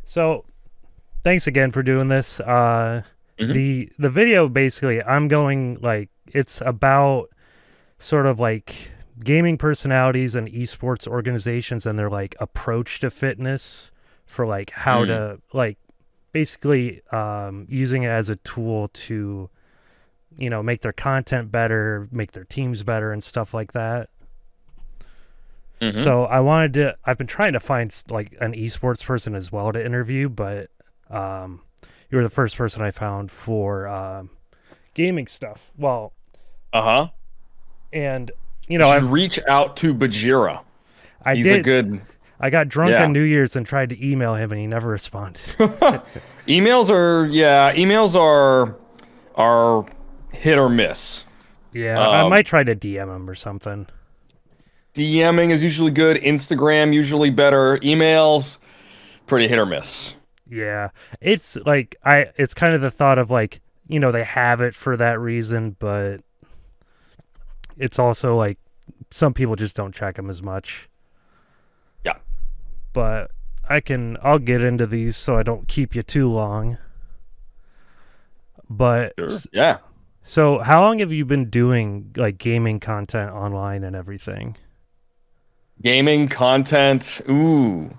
So, thanks again for doing this. Hmm. The video basically, I'm going like it's about sort of like gaming personalities and esports organizations and their like approach to fitness for like how Mm. to like basically using it as a tool to make their content better, make their teams better, and stuff like that. Hmm. So I've been trying to find like an esports person as well to interview, but um, you were the first person I found for gaming stuff. Well, Uh-huh. and You should I've reach out to Bajira. I He's a did. good, I got drunk on yeah. New Year's and tried to email him, and he never responded. Emails are hit or miss. Yeah, I Um, might try to DM him or something. DMing is usually good. Instagram usually better. Emails pretty hit or miss. Yeah, it's like It's kind of the thought of like they have it for that reason, but it's also like some people just don't check them as much. Yeah. But I'll get into these so I don't keep you too long. Sure. But Yeah. so how long have you been doing like gaming content online and everything? Gaming content. Ooh.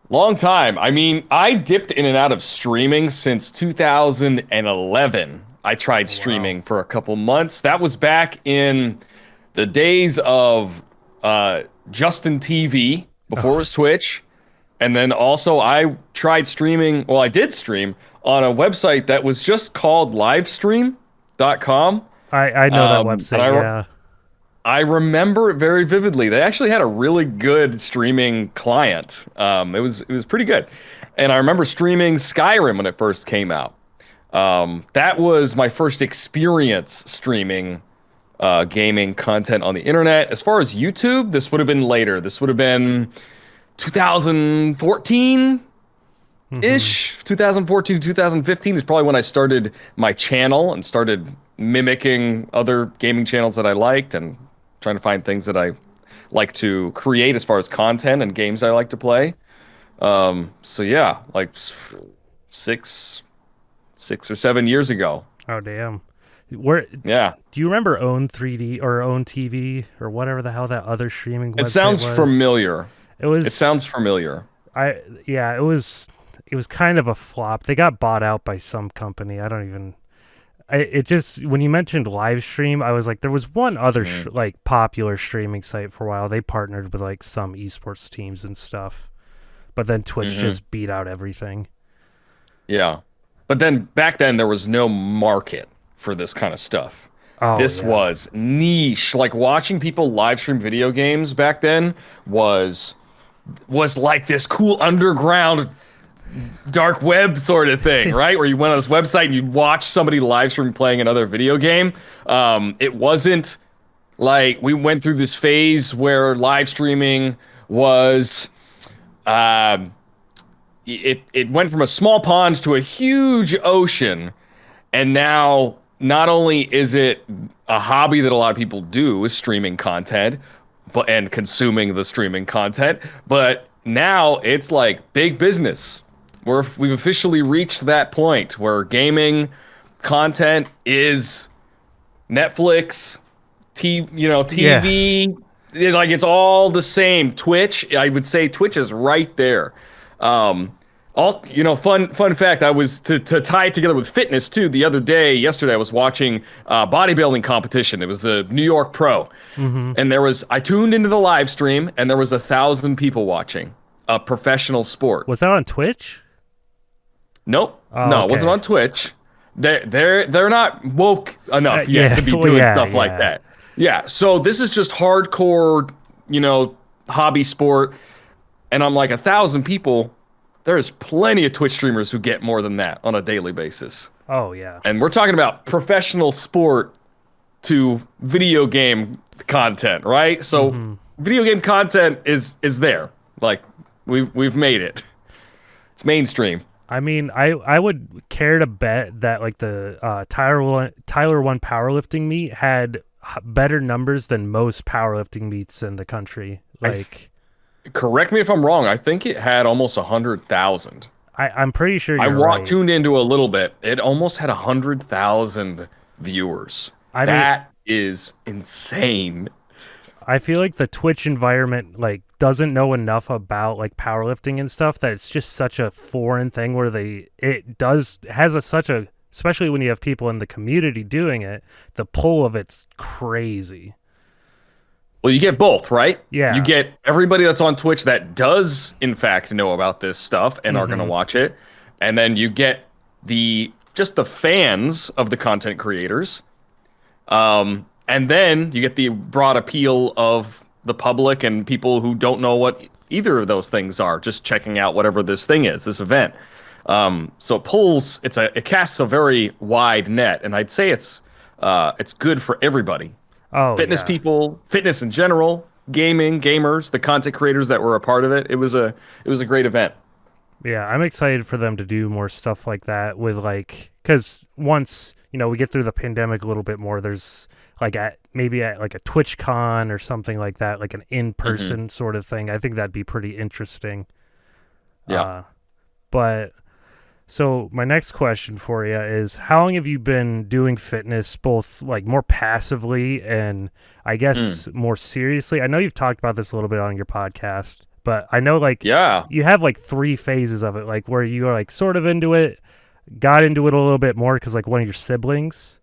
Long time. I mean, I dipped in and out of streaming since 2011. I tried Oh wow. streaming for a couple months. That was back in the days of Justin TV before it Oh, was Twitch. And then also I tried streaming, well, I did stream on a website that was just called livestream.com. I know that And website, yeah. I remember it very vividly. They actually had a really good streaming client. It was pretty good, and I remember streaming Skyrim when it first came out. That was my first experience streaming gaming content on the internet. As far as YouTube, this would have been later. This would have been 2014 Mhm. ish. 2014 to 2015 is probably when I started my channel and started mimicking other gaming channels that I liked and trying to find things that I like to create as far as content and games I like to play. So yeah, like six, 6 or 7 years ago. Oh damn. Where Yeah, do you remember Own 3D or Own TV or whatever the hell that other streaming it website sounds was? familiar. It It was sounds familiar. I yeah, it was kind of a flop. They got bought out by some company. I don't even it just when you mentioned live stream, I was like there was one other Mhm. like popular streaming site for a while. They partnered with like some esports teams and stuff. But then Twitch Mhm. just beat out everything. Yeah. But then back then there was no market for this kind of stuff. Oh This yeah. was niche. Like watching people live stream video games back then was was like this cool underground dark web sort of thing, right? Where you went on this website and you watch somebody live stream playing another video game. It wasn't like we went through this phase where live streaming was um, it went from a small pond to a huge ocean, and now not only is it a hobby that a lot of people do is streaming content, but and consuming the streaming content, but now it's like big business. We've officially reached that point where gaming content is Netflix, Yeah. TV, like it's all the same. Twitch, I would say Twitch is right there. Also, fun fact. I was to tie it together with fitness too. The other day, yesterday, I was watching bodybuilding competition. It was the New York Pro, Mhm. and I tuned into the live stream, and there was 1,000 people watching a professional sport. Was that on Twitch? Nope, Oh, no, it wasn't okay. on Twitch. They're not woke enough yet Yeah, to be well, doing yeah, stuff like yeah. that. Yeah, so this is just hardcore, hobby sport, and I'm like 1,000 people. There's plenty of Twitch streamers who get more than that on a daily basis, Oh, yeah. and we're talking about professional sport to video game content, right? So Mhm. video game content is there. Like we've made it. It's mainstream. I mean, I would care to bet that like the Tyler 1 powerlifting meet had better numbers than most powerlifting meets in the country. I th- Like, correct me if I'm wrong. I think it had almost 100,000. I'm pretty sure I you're right. tuned into a little bit. It almost had 100,000 viewers. I mean, That is insane. I feel like the Twitch environment like doesn't know enough about like powerlifting and stuff that it's just such a foreign thing where it does has a such a especially when you have people in the community doing it, the pull of it's crazy. Well, you get both, right? You Yeah. get everybody that's on Twitch that does, in fact, know about this stuff and are going to Mhm. watch it. And then you get just the fans of the content creators. And then you get the broad appeal of the public and people who don't know what either of those things are, just checking out whatever this thing is, this event. So it casts a very wide net, and I'd say it's good for everybody. Oh Fitness yeah. people, fitness in general, gaming, gamers, the content creators that were a part of it. It was a great event. Yeah, I'm excited for them to do more stuff like that with like cuz once, we get through the pandemic a little bit more, there's like maybe at like a Twitch con or something like that, like an Hmm. in-person sort of thing. I think that'd be pretty interesting. Yeah. Uh but So my next question for you is how long have you been doing fitness both like more passively and I Mm. guess more seriously? I know you've talked about this a little bit on your podcast, but I know like Yeah. you have like three phases of it, like where you are like sort of into it, got into it a little bit more because like one of your siblings,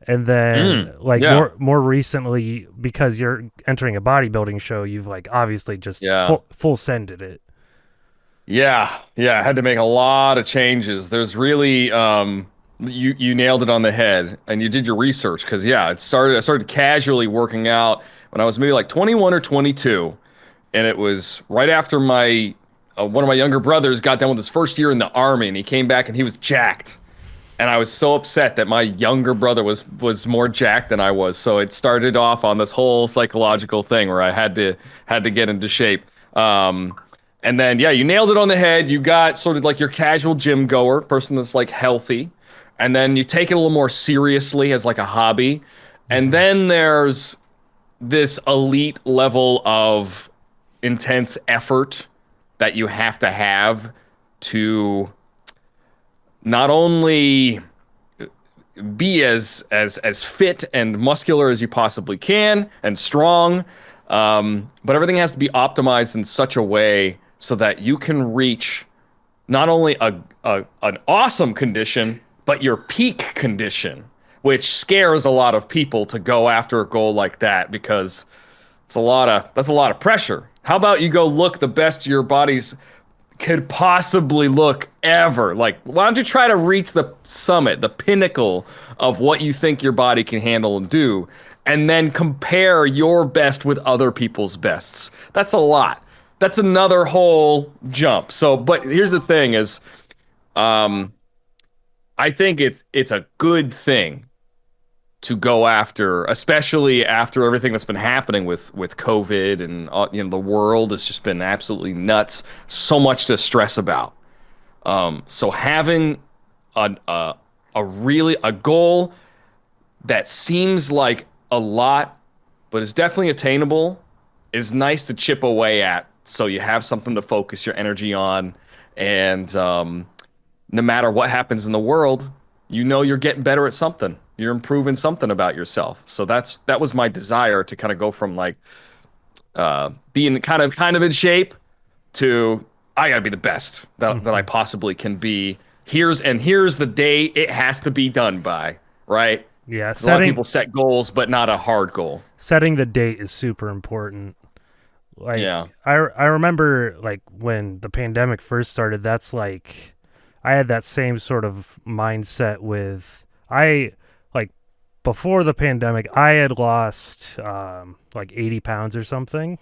and then like Yeah. more recently because you're entering a bodybuilding show, you've like obviously just Yeah. full sended it. Yeah. Yeah. I had to make a lot of changes. There's really you nailed it on the head, and you did your research because yeah, I started casually working out when I was maybe like 21 or 22, and it was right after my one of my younger brothers got done with his first year in the army, and he came back and he was jacked. And I was so upset that my younger brother was more jacked than I was. So it started off on this whole psychological thing where I had to get into shape. And then yeah, you nailed it on the head. You got sort of like your casual gym goer, person that's like healthy, and then you take it a little more seriously as like a hobby. And Hmm. then there's this elite level of intense effort that you have to not only be as fit and muscular as you possibly can and strong, but everything has to be optimized in such a way so that you can reach not only an awesome condition but your peak condition, which scares a lot of people to go after a goal like that because that's a lot of pressure. How about you go look the best your body's could possibly look ever. Like, why don't you try to reach the summit, the pinnacle of what you think your body can handle and do, and then compare your best with other people's bests? That's a lot. That's another whole jump. So, but here's the thing: is um, I think it's a good thing to go after, especially after everything that's been happening with COVID and the world has just been absolutely nuts. So much to stress about. So having a goal that seems like a lot, but is definitely attainable, is nice to chip away at. So you have something to focus your energy on, and no matter what happens in the world, you're getting better at something. You're improving something about yourself. So that was my desire to kind of go from like being kind of in shape to I gotta be the best that I Hmm. possibly can be. Here's the day it has to be done by, right? Yeah, Because a lot of people set goals, but not a hard goal. setting the date is super important. Like Yeah. I remember like when the pandemic first started, that's like I had that same sort of mindset with I like before the pandemic, I had lost like 80 pounds or something,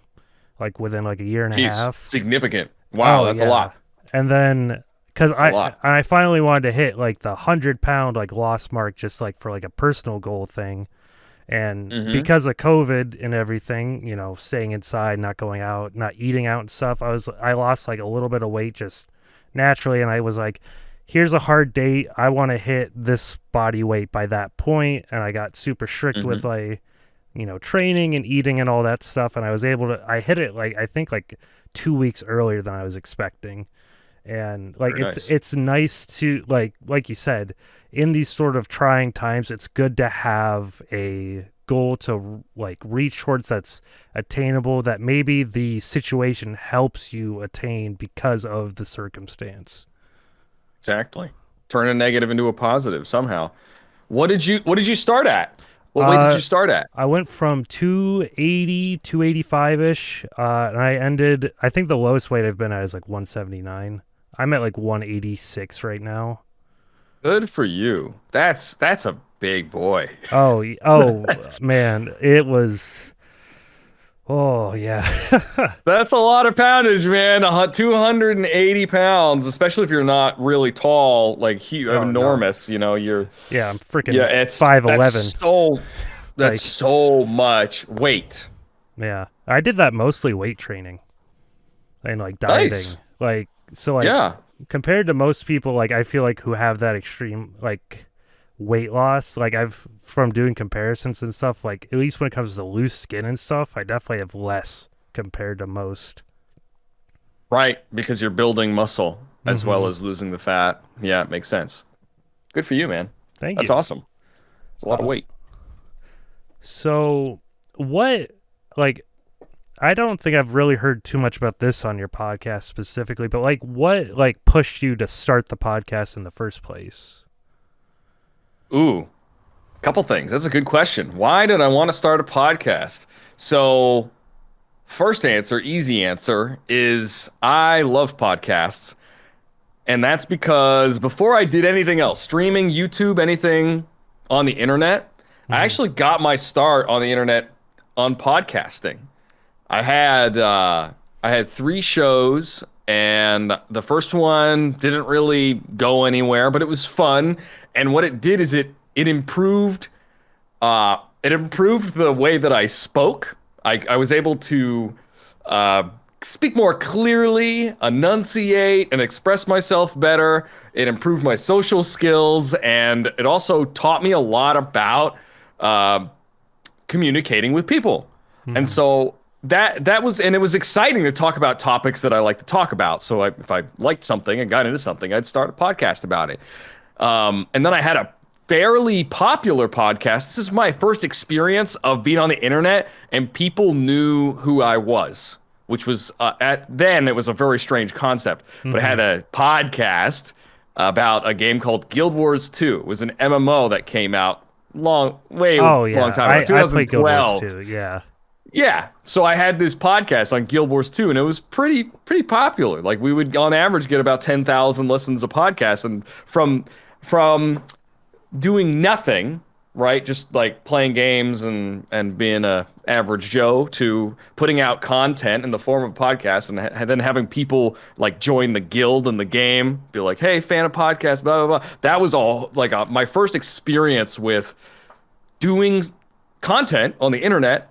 like within like a year and a Jeez, half. significant. Wow, Oh that's a yeah. lot. And then because That's a lot. I finally wanted to hit like the 100 pound like loss mark just like for like a personal goal thing. And Mm-hmm. because of COVID and everything, staying inside, not going out, not eating out and stuff, I lost like a little bit of weight just naturally, and I was like, here's a hard date. I want to hit this body weight by that point, and I got super strict with Mm-hmm. like, training and eating and all that stuff, and I was able to I hit it like I think like 2 weeks earlier than I was expecting. And like Very nice. it's nice to like you said, in these sort of trying times, it's good to have a goal to like reach towards that's attainable, that maybe the situation helps you attain because of the circumstance. Exactly. Turn a negative into a positive somehow. What did you start at? What weight did Uh, you start at? I went from 280, 285 ish, and I ended. I think the lowest weight I've been at is like 179. I'm at like 186 right now. Good for you. That's a big boy. Oh That's man, it was. Oh yeah. that's a lot of poundage, man. 280 pounds, especially if you're not really tall, like huge, Oh no. enormous. You're Yeah, I'm yeah. freaking It's that's 5'11". so that's Like, so much weight. yeah, I did that mostly weight training and like Nice. dieting. Like, so like Yeah. compared to most people, like I feel like who have that extreme like weight loss, like I've from doing comparisons and stuff, like at least when it comes to loose skin and stuff, I definitely have less compared to most. Right, because you're building muscle as well Mm-hmm. as losing the fat. Yeah, it makes sense. Good for you, man. Thank That's you. awesome. It's a lot of Uh, weight. so what like I don't think I've really heard too much about this on your podcast specifically, but like what like pushed you to start the podcast in the first place? Ooh, couple things. That's a good question. Why did I want to start a podcast? So, first answer, easy answer, is I love podcasts. And that's because before I did anything else, streaming, YouTube, anything on the internet, I Mm-hmm. actually got my start on the internet on podcasting. I had uh, I had three shows, and the first one didn't really go anywhere, but it was fun. And what it did is it improved the way that I spoke. I was able to uh, speak more clearly, enunciate, and express myself better. It improved my social skills, and it also taught me a lot about uh, communicating with people. And Mm-hmm. so that was, and it was exciting to talk about topics that I like to talk about. So if I liked something and got into something, I'd start a podcast about it. And then I had a fairly popular podcast. This is my first experience of being on the internet, and people knew who I was, which was at then it was a very strange concept. But I Mm-hmm. had a podcast about a game called Guild Wars 2. It was an MMO that came out way Oh long yeah, time ago, I play Guild Wars 2012. too. Yeah. Yeah, so I had this podcast on Guild Wars 2, and it was pretty popular. Like we would on average get about 10,000 listens a podcast, and from doing nothing, right? Just like playing games and being a average Joe to putting out content in the form of podcasts, and then having people like join the guild in the game, be like, "Hey, fan of podcasts, blah blah blah." That was all like my first experience with doing content on the internet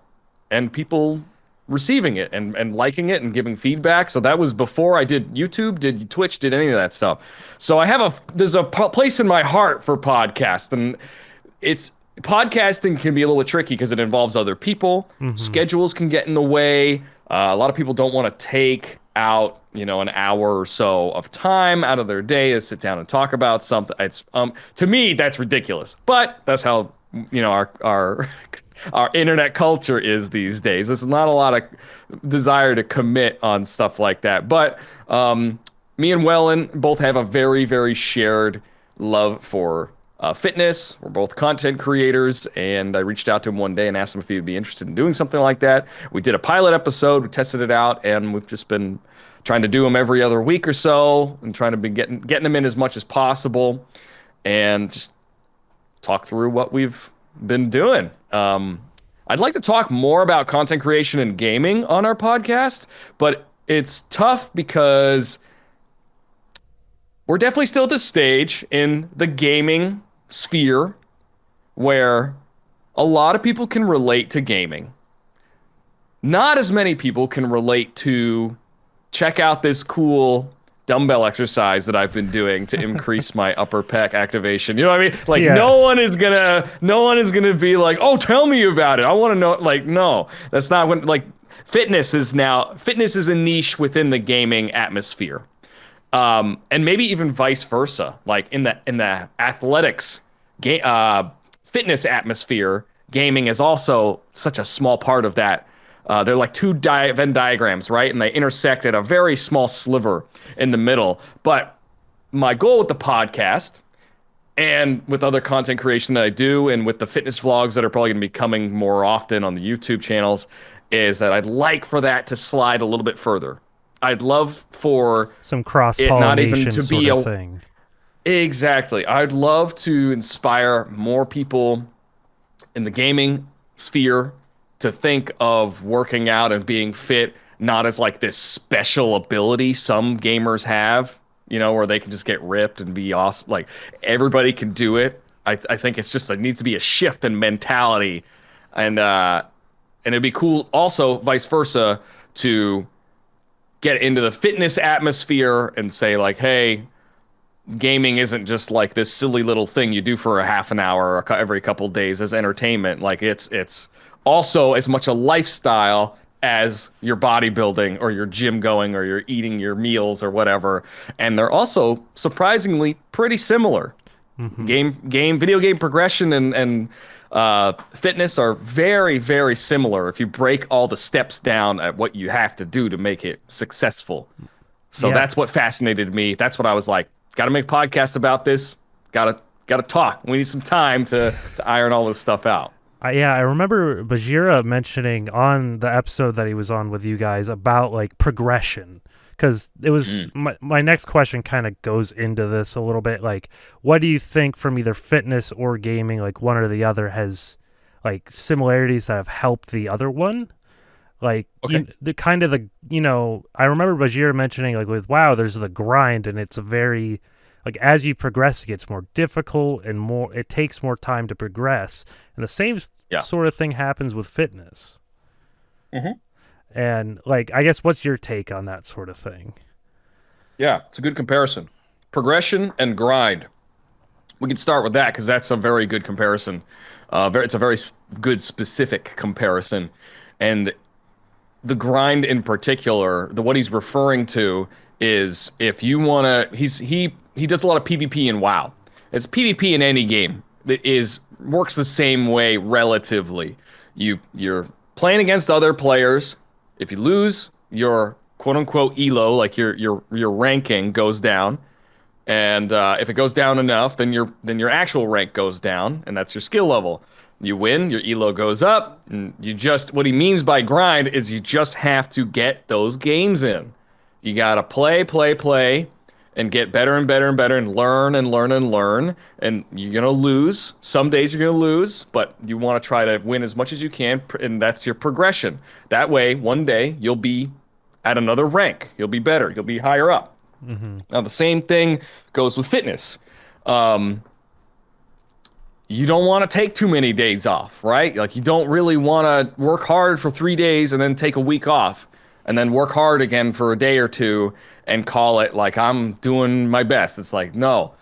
and people receiving it and liking it and giving feedback. So that was before I did YouTube, did Twitch, did any of that stuff. So there's a place in my heart for podcasts, and it's podcasting can be a little bit tricky because it involves other people. Mm-hmm. Schedules can get in the way. A lot of people don't want to take out, an hour or so of time out of their day to sit down and talk about something. It's to me that's ridiculous, but that's how our our internet culture is these days. There's not a lot of desire to commit on stuff like that. But me and Wellen both have a very, very shared love for fitness. We're both content creators, and I reached out to him one day and asked him if he would be interested in doing something like that. We did a pilot episode, we tested it out, and we've just been trying to do them every other week or so, and trying to be getting them in as much as possible, and just talk through what we've been doing. I'd like to talk more about content creation and gaming on our podcast, but it's tough because we're definitely still at this stage in the gaming sphere where a lot of people can relate to gaming. Not as many people can relate to check out this cool dumbbell exercise that I've been doing to increase my upper pec activation. You know what I mean? Like Yeah. no one is gonna be like, oh, tell me about it. I want to know. Like, no, that's not when like Fitness is a niche within the gaming atmosphere. And maybe even vice versa. Like in the athletics fitness atmosphere, gaming is also such a small part of that. They're like two Venn diagrams, right? And they intersect at a very small sliver in the middle. But my goal with the podcast and with other content creation that I do, and with the fitness vlogs that are probably going to be coming more often on the YouTube channels, is that I'd like for that to slide a little bit further. I'd love for some cross-pollination sort of thing. Exactly. I'd love to inspire more people in the gaming sphere to think of working out and being fit not as like this special ability some gamers have, where they can just get ripped and be awesome. Like everybody can do it. I think it's just, it needs to be a shift in mentality, and it'd be cool also vice versa to get into the fitness atmosphere and say like, hey, gaming isn't just like this silly little thing you do for a half an hour or every couple days as entertainment. Like it's also as much a lifestyle as your bodybuilding or your gym going or your eating your meals or whatever. And they're also surprisingly pretty similar. Mm-hmm. Video game progression and fitness are very, very similar if you break all the steps down at what you have to do to make it successful. So that's what fascinated me. That's what I was like, got to make podcasts about this. Got to talk. We need some time to iron all this stuff out. I remember Bajira mentioning on the episode that he was on with you guys about like progression, because it was my next question kind of goes into this a little bit. Like, what do you think from either fitness or gaming, like one or the other, has like similarities that have helped the other one? Like I remember Bajir mentioning like with WoW, there's the grind, and it's a very like as you progress, it gets more difficult and it takes more time to progress. And the same sort of thing happens with fitness. Mm-hmm. And like, I guess, what's your take on that sort of thing? Yeah, it's a good comparison. Progression and grind. We can start with that because that's a very good comparison. It's a very good specific comparison. And the grind in particular, what he's referring to is if you want to, he does a lot of PvP in WoW. It's PvP in any game that works the same way relatively. You're playing against other players. If you lose, your quote unquote elo, like your ranking, goes down. And if it goes down enough, then your actual rank goes down, and that's your skill level. You win, your elo goes up, and what he means by grind is you just have to get those games in. You gotta play, and get better and better and better, and learn and learn and learn. And you're gonna lose. Some days you're gonna lose, but you want to try to win as much as you can, and that's your progression. That way, one day you'll be at another rank. You'll be better. You'll be higher up. Mm-hmm. Now the same thing goes with fitness. You don't want to take too many days off, right? Like you don't really want to work hard for 3 days and then take a week off, and then work hard again for a day or two and call it like I'm doing my best. It's like, no.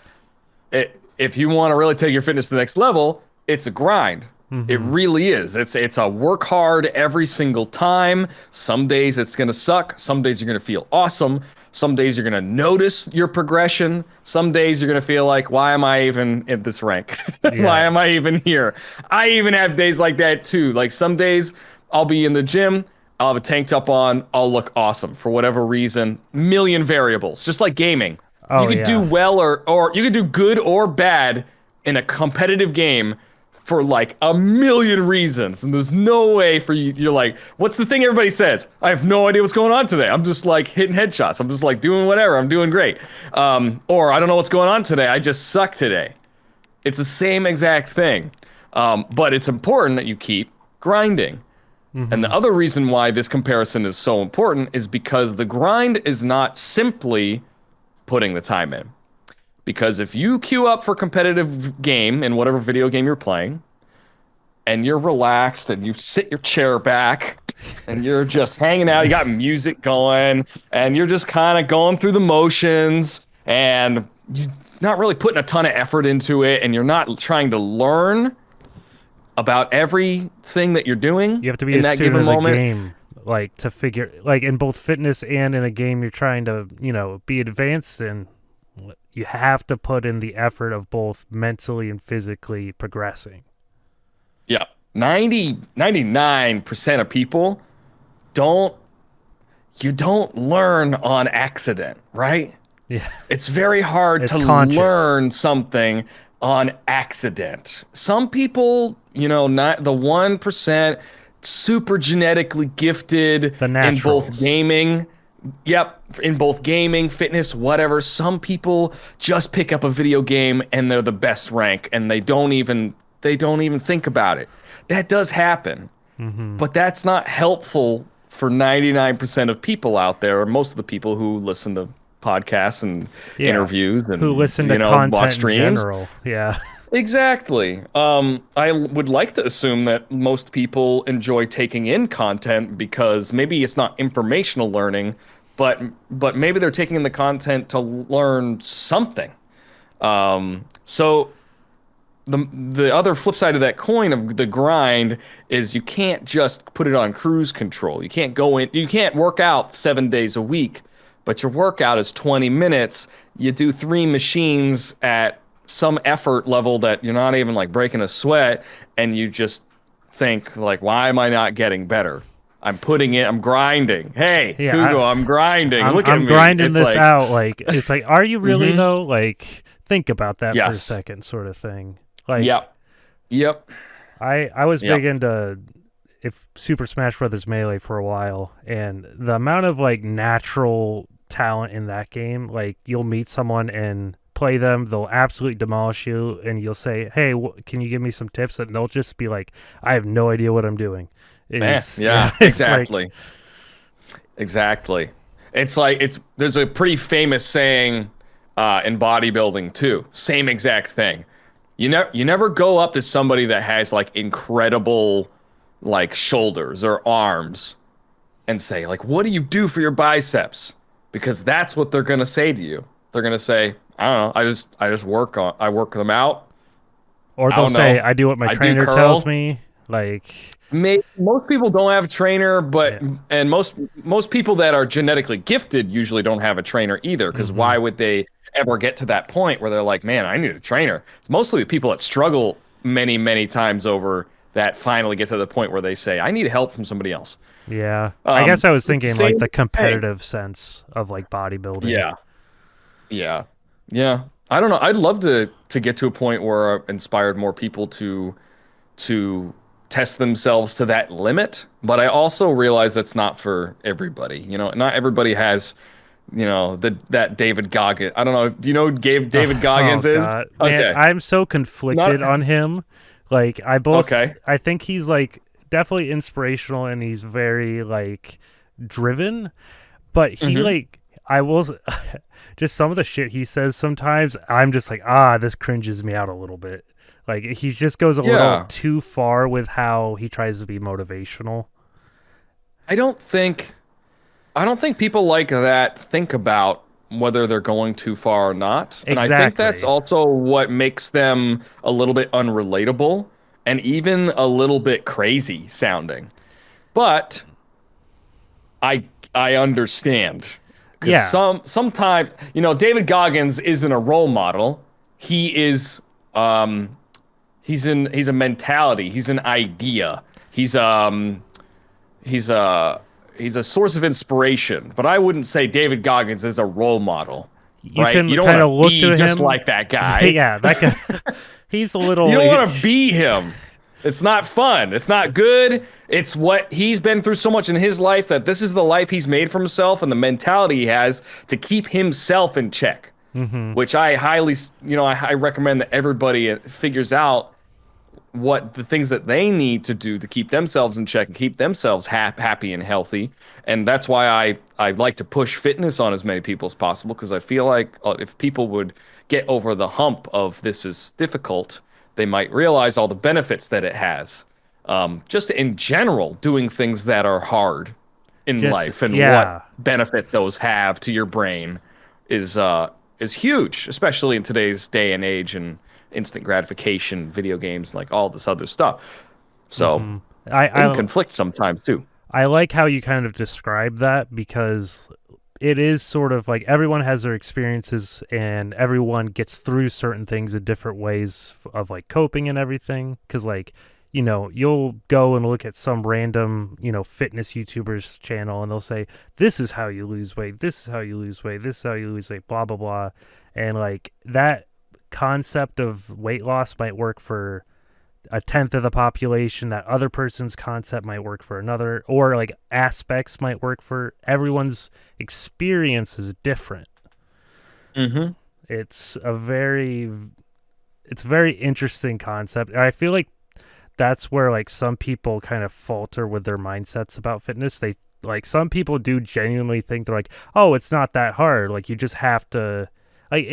If you want to really take your fitness to the next level, it's a grind. Mm-hmm. It really is. It's a work hard every single time. Some days it's going to suck. Some days you're going to feel awesome. Some days you're going to notice your progression. Some days you're going to feel like, why am I even in this rank? Why am I even here? I even have days like that too. Like some days I'll be in the gym, I'll have a tank top on, I'll look awesome for whatever reason. Million variables, just like gaming. You could do well or you could do good or bad in a competitive game for like a million reasons, and there's no way for you. You're like, what's the thing everybody says? I have no idea what's going on today. I'm just like hitting headshots. I'm just like doing whatever. I'm doing great. Or I don't know what's going on today. I just suck today. It's the same exact thing. But it's important that you keep grinding. Mm-hmm. And the other reason why this comparison is so important is because the grind is not simply putting the time in. Because if you queue up for competitive game in whatever video game you're playing, and you're relaxed and you sit your chair back and you're just hanging out, you got music going, and you're just kind of going through the motions, and you're not really putting a ton of effort into it, and you're not trying to learn about everything that you're doing. You have to be in that given moment. Game like to figure like in both fitness and in a game you're trying to, be advanced in. You have to put in the effort of both mentally and physically progressing. Yeah. 99% of people don't you don't learn on accident, right? Yeah. It's very hard It's to conscious. learn something on accident. Some people, not the 1% super genetically gifted The in both naturals. gaming. Yep, in both gaming, fitness, whatever. Some people just pick up a video game and they're the best rank and they don't even think about it. That does happen. Mm-hmm. But that's not helpful for 99% of people out there, or most of the people who listen to podcasts and Yeah. interviews Who and, listen to watch content in streams. general. Yeah. Exactly. I would like to assume that most people enjoy taking in content because maybe it's not informational learning, but maybe they're taking in the content to learn something. So the other flip side of that coin of the grind is you can't just put it on cruise control. You can't work out 7 days a week, but your workout is 20 minutes. You do 3 machines at some effort level that you're not even like breaking a sweat, and you just think like, why am I not getting better? I'm grinding. Hey, Yeah. Kugo, I'm grinding. I'm Look at I'm me. grinding It's this like, out. Like it's like, are you really mm-hmm. though? Like think about that for a Yes. second, sort of thing. Like Yep. Yep. I was big Yep. into if Super Smash Brothers Melee for a while, and the amount of like natural talent in that game, like you'll meet someone and play them, they'll absolutely demolish you, and you'll say, "Hey, can you give me some tips?" And they'll just be like, "I have no idea what I'm doing." Man, Is yeah, it's like exactly. Exactly. It's like there's a pretty famous saying in bodybuilding too. Same exact thing. You never go up to somebody that has like incredible like shoulders or arms and say like, "What do you do for your biceps?" Because that's what they're gonna say to you. They're gonna say, "I don't know. I work them out. or I they'll don't say, know. "I do what my I do trainer tells curls." me." Like Most people don't have a trainer, but yeah. and most people that are genetically gifted usually don't have a trainer either. Because Mhm. why would they ever get to that point where they're like, "Man, I need a trainer"? It's mostly the people that struggle many, many times over that finally get to the point where they say, "I need help from somebody else." Yeah. I Um, guess I was thinking like same the thing. competitive sense of like bodybuilding. Yeah, yeah, yeah. I don't know. I'd love to get to a point where I've inspired more people to test themselves to that limit, but I also realize that's not for everybody. Not everybody has, that David Goggins. I don't know. Do you know who David Oh Goggins is? god, man, Okay. I'm so conflicted Not on him. Like okay. I think he's like definitely inspirational and he's very like driven, but he Hmm. like I will just some of the shit he says sometimes I'm just like, this cringes me out a little bit. Like he just goes a little Yeah. too far with how he tries to be motivational. I don't think I don't think people like that think about whether they're going too far or not. And I think that's Exactly. also what makes them a little bit unrelatable and even a little bit crazy sounding. But I understand because Yeah. sometimes David Goggins isn't a role model. He is he's a mentality. He's an idea. He's a he's a source of inspiration. But I wouldn't say David Goggins is a role model, You right? can You don't kind want of to look be to just him. like that guy. Yeah, that guy. He's a You little. don't want to be him. It's not fun. It's not good. It's what he's been through so much in his life that this is the life he's made for himself and the mentality he has to keep himself in check, Hmm. which I highly, I recommend that everybody figures out what the things that they need to do to keep themselves in check and keep themselves happy and healthy. And that's why I like to push fitness on as many people as possible because I feel like if people would get over the hump of this is difficult, they might realize all the benefits that it has. Just in general, doing things that are hard in Just life and what yeah. benefit those have to your brain is huge, especially in today's day and age and instant gratification, video games, like all this other stuff. So Hmm. it can I conflict sometimes too. I like how you kind of describe that because it is sort of like everyone has their experiences and everyone gets through certain things in different ways of like coping and everything. Because, like, you'll go and look at some random, fitness YouTuber's channel and they'll say, this is how you lose weight, this is how you lose weight, this is how you lose weight, blah, blah, blah. And like that concept of weight loss might work for a tenth of the population, that other person's concept might work for another, or like aspects might work for everyone's experience is different. Mm-hmm. It's a very interesting concept. And I feel like that's where like some people kind of falter with their mindsets about fitness. They like some people do genuinely think they're like, oh, it's not that hard. Like you just have to like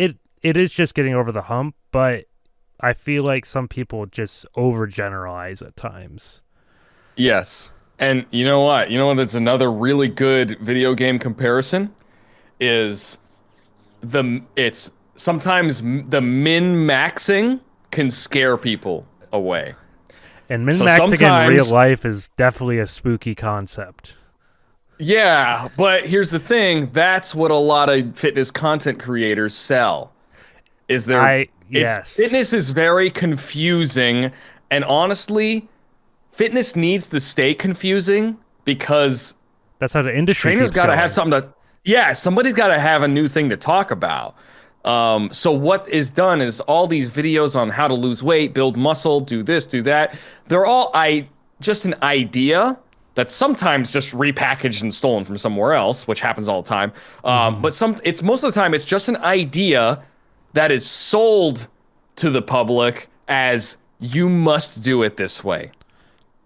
it is just getting over the hump, but I feel like some people just overgeneralize at times. Yes. And you know what? You know what? That's another really good video game comparison is it's sometimes the min-maxing can scare people away. And So min-maxing in real sometimes, life is definitely a spooky concept. yeah, but here's the thing, that's what a lot of fitness content creators sell. Is there it's Yes. fitness is very confusing, and honestly, fitness needs to stay confusing because That's how the industry trainers keeps got to have going. something to, yeah, somebody's got to have a new thing to talk about. So what is done is all these videos on how to lose weight, build muscle, do this, do that. They're all just an idea that's sometimes just repackaged and stolen from somewhere else, which happens all the time. But it's most of the time it's just an idea that is sold to the public as you must do it this way.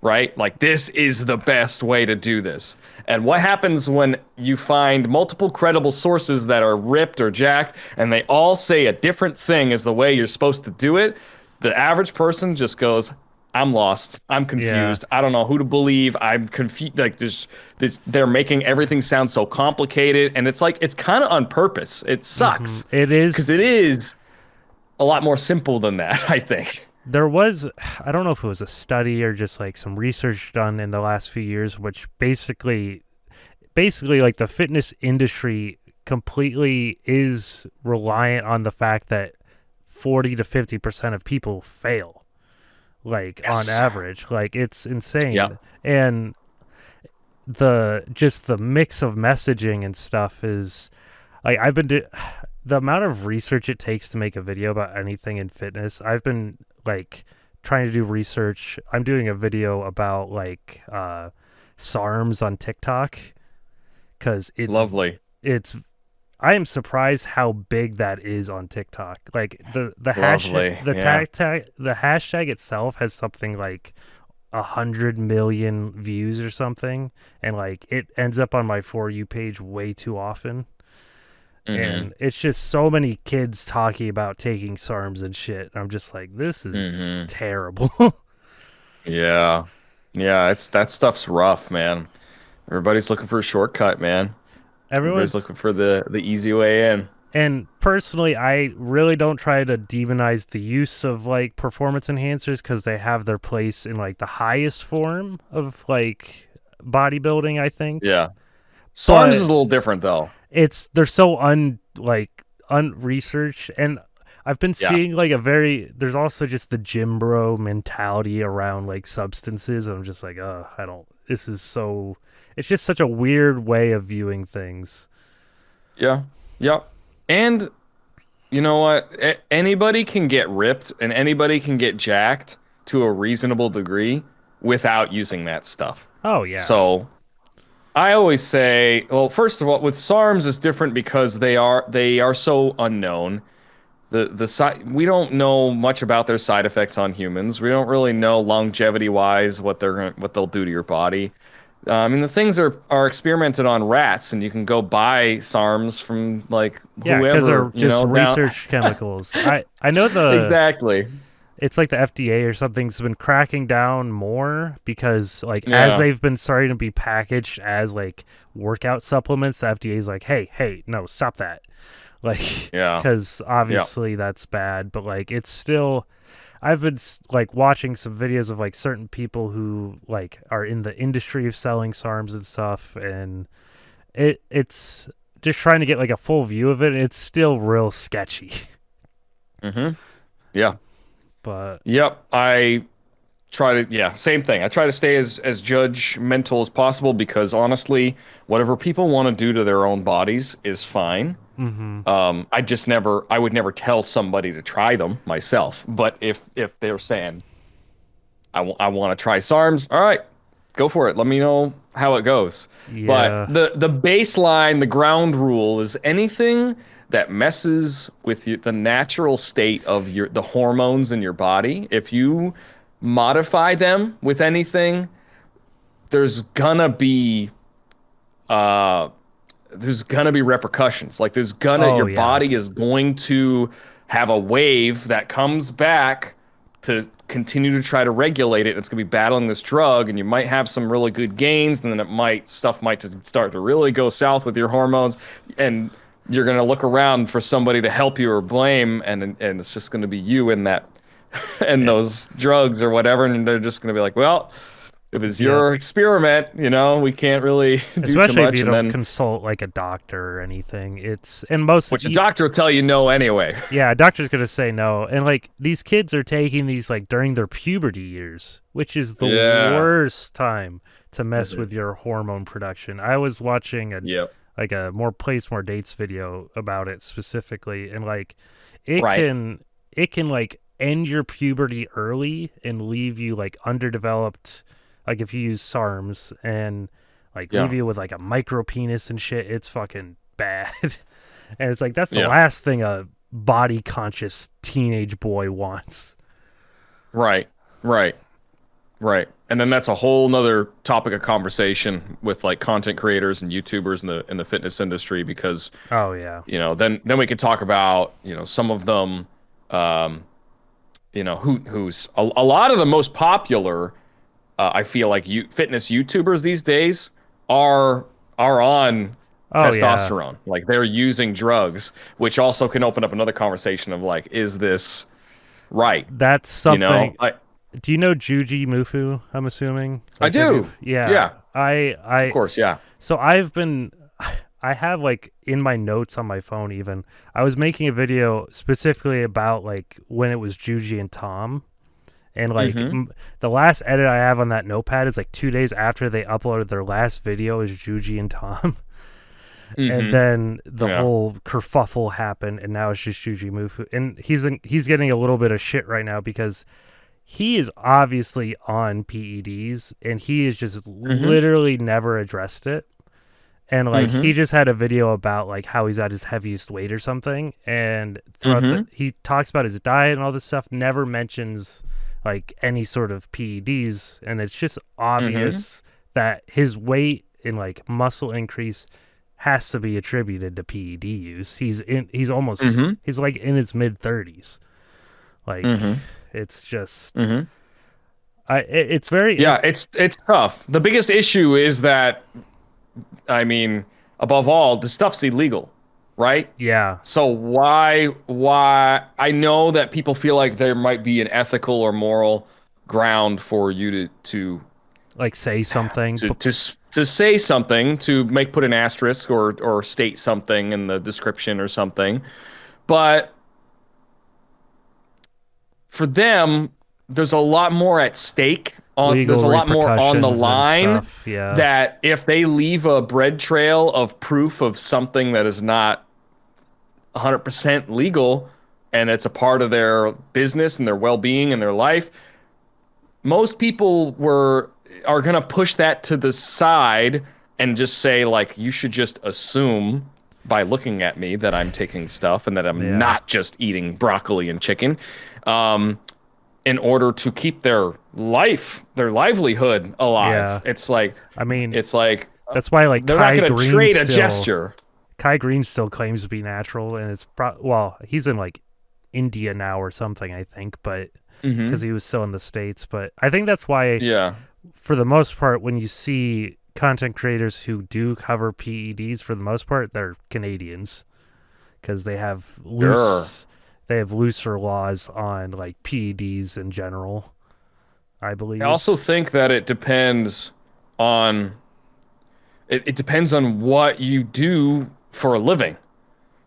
Right? Like this is the best way to do this. And what happens when you find multiple credible sources that are ripped or jacked and they all say a different thing as the way you're supposed to do it? The average person just goes, I'm lost. I'm Yeah. confused. I don't know who to believe. I'm confused. Like they're making everything sound so complicated. And it's like, it's kind of on purpose. It sucks It because is. it is a lot more simple than that, I think. There was, I don't know if it was a study or just like some research done in the last few years, which basically like the fitness industry completely is reliant on the fact that 40 to 50% of people fail, like on Yes. average. Like it's insane. Yeah. And the mix of messaging and stuff is like the amount of research it takes to make a video about anything in fitness. I've been like trying to do research. I'm doing a video about like SARMs on TikTok because Lovely. it's I am surprised how big that is on TikTok. Like the Lovely. hashtag Yeah. the hashtag itself has something like 100 million views or something, and like it ends up on my For You page way too often. Mm-hmm. And it's just so many kids talking about taking SARMs and shit. I'm just like, this is Mm-hmm. terrible. Yeah. Yeah, it's that stuff's rough, man. Everybody's looking for a shortcut, man. Everybody's Everyone's looking for the easy way in. And personally, I really don't try to demonize the use of like performance enhancers because they have their place in like the highest form of like bodybuilding, I think. Yeah. SARMs is But a little different though. they're so unresearched, and I've been Yeah. seeing like there's also just the gym bro mentality around like substances, and I'm just like, oh, I don't this is so it's just such a weird way of viewing things. Yeah. Yep. And you know what? Anybody can get ripped and anybody can get jacked to a reasonable degree without using that stuff. Oh yeah. So I always say, well, first of all, with SARMs it's different because they are so unknown. We don't know much about their side effects on humans. We don't really know longevity wise what they'll do to your body. I mean, the things are experimented on rats, and you can go buy SARMs from like Yeah, because whoever, they're just now. research chemicals. I know Exactly. it's like the FDA or something's been cracking down more because like as Yeah. they've been starting to be packaged as like workout supplements, the FDA is like, hey, no, stop that. Like, Yeah. because obviously that's bad, but like it's still I've been like watching some videos of like certain people who like are in the industry of selling SARMs and stuff, and it's just trying to get like a full view of it. And it's still real sketchy. Mm-hmm. Yeah. But Yep. I try to, yeah, same thing. I try to stay as judgmental as possible because honestly, whatever people want to do to their own bodies is fine. mm-hmm. I would never tell somebody to try them myself. But if they're saying, I want to try SARMs, all right, go for it. Let me know how it goes. But Yeah. the baseline, the ground rule is anything that messes with the natural state of the hormones in your body. If you modify them with anything, there's gonna be uh repercussions. Like Oh your yeah. body is going to have a wave that comes back to continue to try to regulate it. And it's going to be battling this drug, and you might have some really good gains, and then stuff might start to really go south with your hormones, and you're going to look around for somebody to help you or blame, and it's just going to be you in that and those drugs or whatever, and they're just going to be like, well, it was Yep. your experiment, we can't really do too Especially if much. you And don't then, consult like a doctor or anything. It's and most which the doctor will tell you no anyway. yeah, a doctor's gonna say no. And like these kids are taking these like during their puberty years, which is the Yeah. worst time to mess Mhm. with your hormone production. I was watching Yep. like a more place more dates video about it specifically, and like it Right. can like end your puberty early and leave you like underdeveloped, like if you use SARMs, and like Yeah. leave you with like a micro penis and shit. It's fucking bad. And it's like that's the Yeah. last thing a body conscious teenage boy wants. Right. Right. Right. And then that's a whole nother topic of conversation with like content creators and YouTubers in the fitness industry, because Oh yeah. then we could talk about, some of them, who's a lot of the most popular, I feel like fitness YouTubers these days are on Oh yeah. testosterone. Like they're using drugs, which also can open up another conversation of like, is this right? That's something. I Do you know Juji Mufu? I'm assuming. I Like, have do. you- Yeah. Yeah. I Of course, yeah. So I have like in my notes on my phone even. I was making a video specifically about like when it was Juji and Tom. And like Mhm. the last edit I have on that notepad is like 2 days after they uploaded their last video is Juji and Tom. And Mhm. then the Yeah. whole kerfuffle happened, and now it's just Juji Mufu. And he's getting a little bit of shit right now because he is obviously on PEDs, and he has just literally never addressed it. And like he just had a video about like how he's at his heaviest weight or something, and throughout he talks about his diet and all this stuff, never mentions like any sort of PEDs, and it's just obvious that his weight and like muscle increase has to be attributed to PED use. He's almost he's like in his mid-30s. Like it's just it's very Yeah, it's tough. The biggest issue is that, I mean, above all, the stuff's illegal, right? yeah. So why I know that people feel like there might be an ethical or moral ground for you to Like say something. to say something, to put an asterisk or state something in the description or something. But for them, there's a lot more at stake. Legal There's a lot more on the repercussions and line, stuff, yeah. that if they leave a bread trail of proof of something that is not 100% legal, and it's a part of their business and their well-being and their life, most people are going to push that to the side and just say, like, you should just assume by looking at me that I'm taking stuff and that I'm not just eating broccoli and chicken, in order to keep their livelihood alive. Yeah. It's like, I mean, it's like that's why like they're Kai not going to Green trade a still- gesture. Kai Green still claims to be natural, and it's well, he's in like India now or something, I think, but because he was still in the States. But I think that's why, Yeah. for the most part, when you see content creators who do cover PEDs, for the most part, they're Canadians because they have loose. Sure. they have looser laws on like PEDs in general, I I believe. also think that on it depends on what you do for a living.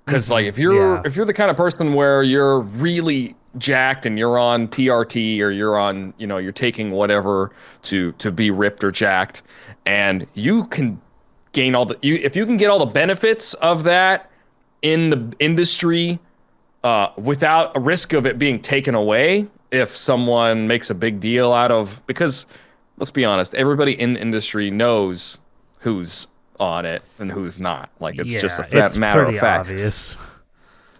Because like Yeah. if you're the kind of person where you're really jacked and you're on TRT or you're on, you're taking whatever to be ripped or jacked, and you can gain if you can get all the benefits of that in the industry without a risk of it being taken away if someone makes a big deal out of, because let's be honest, everybody in the industry knows who's on it and who's not. Like it's just a Yeah, it's matter of pretty fact. obvious.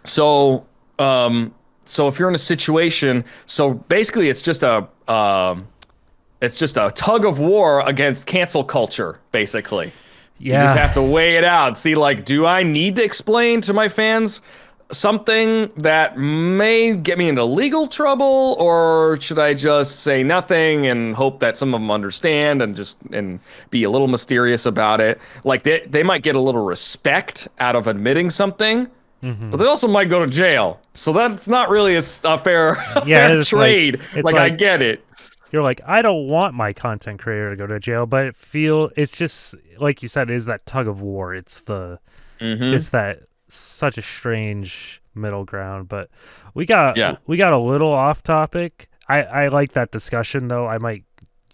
So, so if you're in a situation, so basically it's just a tug of war against cancel culture, basically. You just have Yeah. to weigh it out. See, like, do I need to explain to my fans something that may get me into legal trouble, or should I just say nothing and hope that some of them understand and be a little mysterious about it? Like they might get a little respect out of admitting something, but hmm they also might go to jail. So that's not really a fair a Yeah, fair trade. it's Like I like get it. you're like, I don't want my content creator to go to jail, but it's just like you said, it is that tug of war. It's the Mm-hmm. just that such a strange middle ground. But Yeah. we got a little off topic. I like that discussion though. I might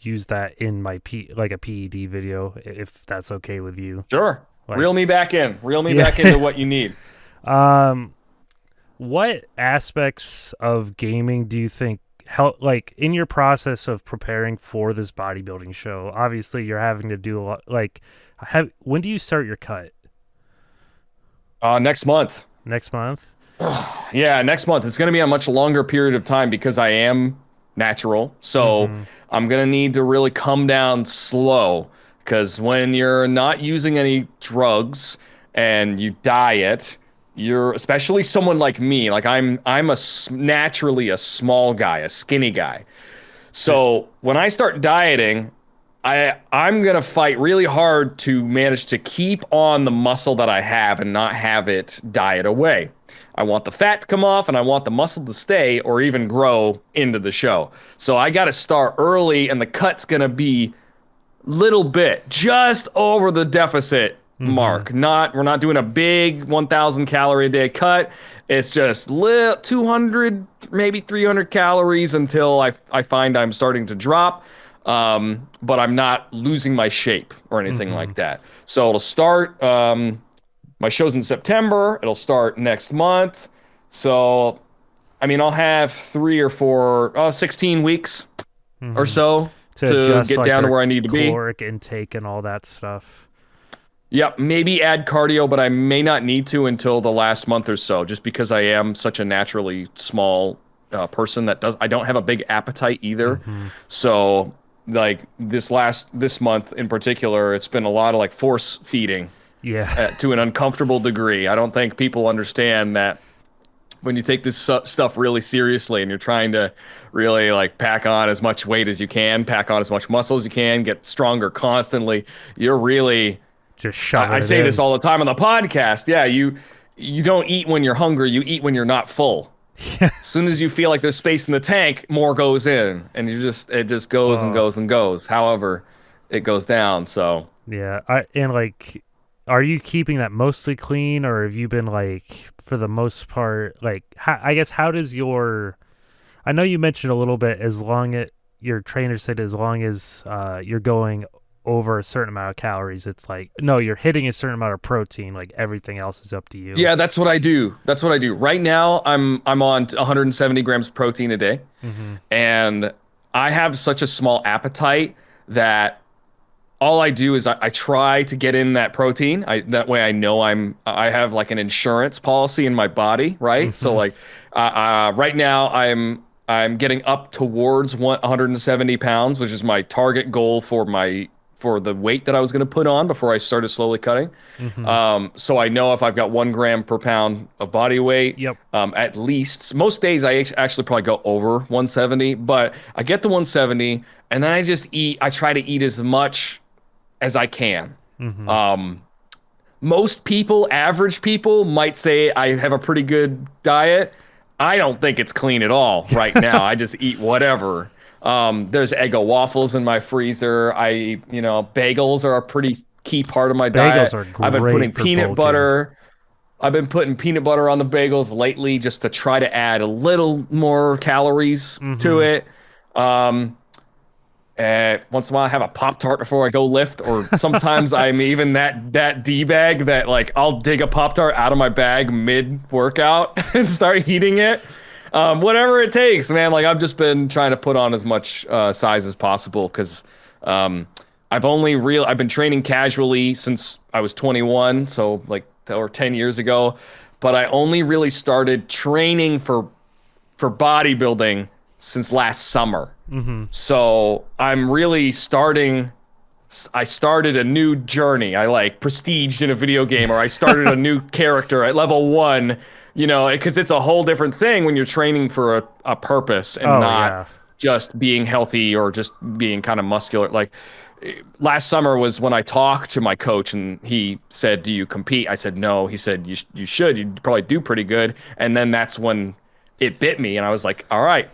use that in my like a PED video if that's okay with you. Sure. Like, Reel me back in. Reel me back yeah. into what you need. um, what aspects of gaming do you think help, like in your process of preparing for this bodybuilding show? Obviously, you're having to do a lot. Like, when do you start your cut? Next month. Next month? Yeah, next month. It's going to be a much longer period of time because I am natural. So Mm-hmm. I'm going to need to really come down slow because when you're not using any drugs and you diet, you're especially someone like me, like naturally a small guy, a skinny guy. So when I start dieting, I'm gonna fight really hard to manage to keep on the muscle that I have and not have it diet away. I want the fat to come off and I want the muscle to stay or even grow into the show. So I got to start early and the cut's gonna be little bit just over the deficit Mm-hmm. mark. Not We're not doing a big 1,000 calorie a day cut. It's just 200, maybe 300 calories until I find I'm starting to drop. But I'm not losing my shape or anything Mm-hmm. like that. So it'll start. My show's in September. It'll start next month. So I mean, I'll have 16 weeks or Mm-hmm. so To to adjust get like down to your where I need to be. caloric intake and all that stuff. Yep, maybe add cardio, but I may not need to until the last month or so, just because I am such a naturally small person I don't have a big appetite either. Mm-hmm. So like this month in particular, it's been a lot of like force feeding Yeah. to an uncomfortable degree. I don't think people understand that when you take this stuff really seriously and you're trying to really like pack on as much weight as you can, pack on as much muscle as you can, get stronger constantly, you're really Just I shoving it say this in. all the time on the podcast. Yeah, you don't eat when you're hungry, you eat when you're not full. Yeah. As soon as you feel like there's space in the tank, more goes in, and it just goes and Oh, goes and goes. However, it goes down. So yeah. And like, are you keeping that mostly clean, or have you been like, for the most part, like, I guess how does your? I know you mentioned a little bit. As long as your trainer said, as long as you're going over a certain amount of calories, it's like no, you're hitting a certain amount of protein. Like everything else is up to you. yeah, that's what I do. That's what I do. Right now, I'm on 170 grams of protein a day, Mm-hmm. and I have such a small appetite that all I do is I try to get in that protein. That way I know I have like an insurance policy in my body, right? So Mm-hmm. like right now I'm getting up towards 170 pounds, which is my target goal for the weight that I was going to put on before I started slowly cutting. Mm-hmm. So I know if I've got 1 gram per pound of body weight, Yep. at least most days I actually probably go over 170, but I get the 170 and then I just eat. I try to eat as much as I can. Mm-hmm. Um, Most people, average people, might say I have a pretty good diet. I don't think it's clean at all right now. I just eat whatever. There's Eggo waffles in my freezer. Bagels are a pretty key part of my Bagels diet. are I've been great putting for peanut bulking. butter. I've been putting peanut butter on the bagels lately just to try to add a little more calories to Mm-hmm. it. Um, Once in a while, I have a Pop Tart before I go lift, or sometimes I'm even that D bag that like I'll dig a Pop Tart out of my bag mid workout and start eating it. Whatever it takes, man. Like I've just been trying to put on as much size as possible because um, I've been training casually since I was 21, so like or 10 years ago, but I only really started training for bodybuilding since last summer. Mm-hmm. So I'm really I started a new journey. I like prestiged in a video game, or I started a new character at level 1, because it's a whole different thing when you're training for a purpose and Oh not yeah. just being healthy or just being kind of muscular. Like last summer was when I talked to my coach and he said, "Do you compete?" I said, "No." He said, You should. You'd probably do pretty good." And then that's when it bit me, and I was like, "All right,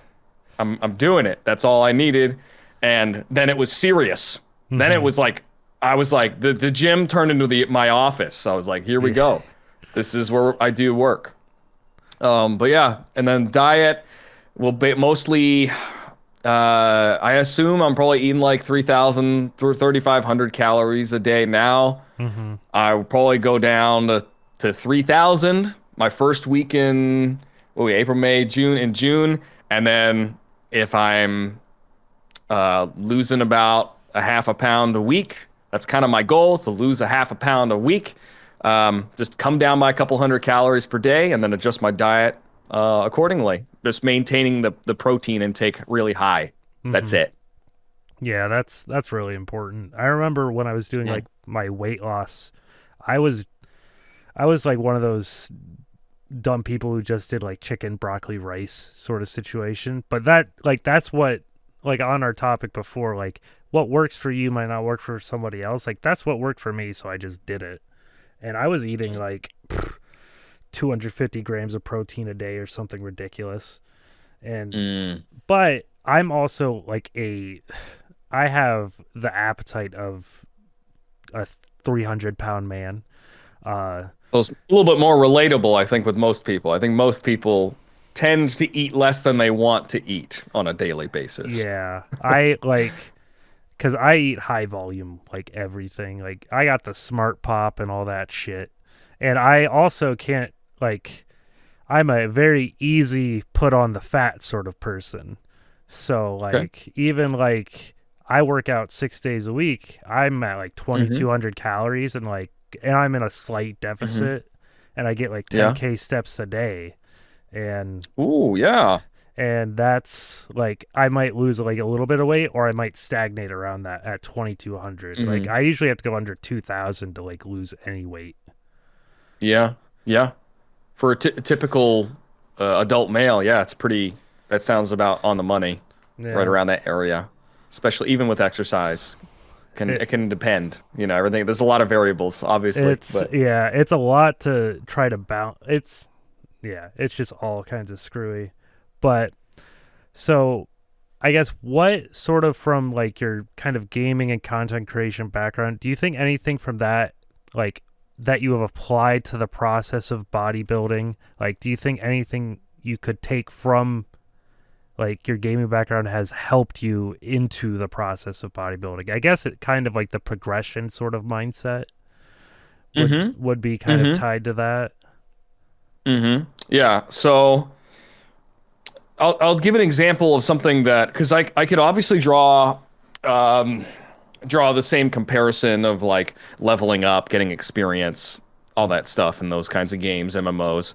I'm doing it. That's all I needed." And then it was serious. Then it Mm-hmm. was like I was like the gym turned into my office. So I was like, here we Yeah. go. This is where I do work. But yeah, and then diet will be mostly I assume I'm probably eating like 3,000 through 3,500 calories a day now. Mm-hmm. I will probably go down to 3,000 my first week in April, May, June. And then if I'm losing about a half a pound a week, that's kind of my goal, is to lose a half a pound a week. Just come down by a couple hundred calories per day and then adjust my diet accordingly. Just maintaining the protein intake really high. That's Mm-hmm. it. Yeah, that's really important. I remember when I was doing Yeah. like my weight loss, I was I was like one of those dumb people who just did like chicken, broccoli, rice sort of situation. But that's what, like, on our topic before, like what works for you might not work for somebody else. Like that's what worked for me, so I just did it. And I was eating like 250 grams of protein a day or something ridiculous. And Mm. but I'm also like I have the appetite of a 300-pound man. Uh, So it's a little bit more relatable, I think, with most people. I think most people tend to eat less than they want to eat on a daily basis. yeah, I like because I eat high volume, like everything. Like I got the smart pop and all that shit, and I also can't like. I'm a very easy put on the fat sort of person. So Okay. like even like I work out 6 days a week. I'm at like Mm-hmm. 2,200 calories and I'm in a slight Mm-hmm. deficit, and I get like Yeah. 10K steps a day, and Ooh, yeah. that's like I might lose like a little bit of weight, or I might stagnate around that at 2,200. Like Mm-hmm. I usually have to go under 2,000 to like lose any weight. Yeah. Yeah. For a typical adult male, yeah, that sounds about on the money, right Yeah. around that area. Especially even with exercise. It, It can depend, everything. There's a lot of variables, obviously, it's but yeah, it's a lot to try to balance. It's just all kinds of screwy. But so I guess what sort of from like your kind of gaming and content creation background, do you think anything from that like that you have applied to the process of bodybuilding? Like do you think anything you could take from like your gaming background has helped you into the process of bodybuilding? I guess it kind of like the progression sort of mindset mm-hmm. would be kind of Mm-hmm. tied to that. Mm-hmm. Yeah. So I'll give an example of something that because I could obviously um draw the same comparison of like leveling up, getting experience, all that stuff in those kinds of games, MMOs.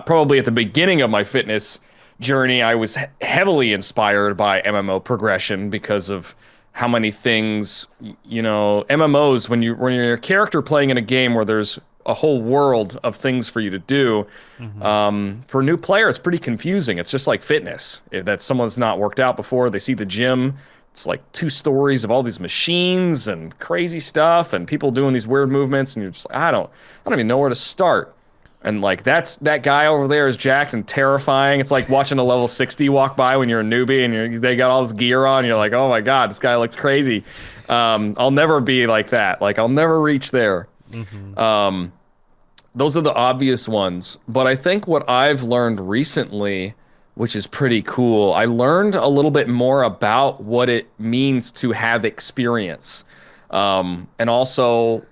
Probably at the beginning of my fitness journey, I was heavily inspired by MMO progression because of how many things, MMOs when you're a character playing in a game where there's a whole world of things for you to do. Mm-hmm. For a new player, it's pretty confusing. It's just like fitness. If that someone's not worked out before, they see the gym. It's like 2 stories of all these machines and crazy stuff and people doing these weird movements, and you're just like, I don't even know where to start. And like that guy over there is jacked and terrifying. It's like watching a level 60 walk by when you're a newbie and they got all this gear on. You're like, oh my god, this guy looks crazy. I'll never be like that. Like I'll never reach there. Those are the obvious ones. But I think what I've learned recently, which is pretty cool, I learned a little bit more about what it means to have experience, and also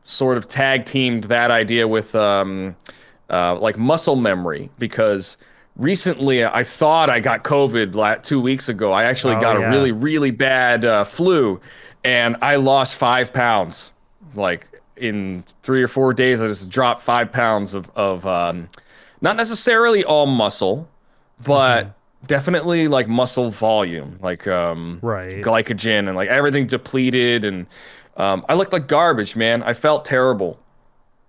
sort of tag teamed that idea with like muscle memory, because recently I thought I got COVID 2 weeks ago. I actually got a really, really bad flu, and I lost 5 pounds. Like in 3 or 4 days, I just dropped 5 pounds of not necessarily all muscle, but definitely like muscle volume, like glycogen, and like everything depleted, and I looked like garbage, man. I felt terrible.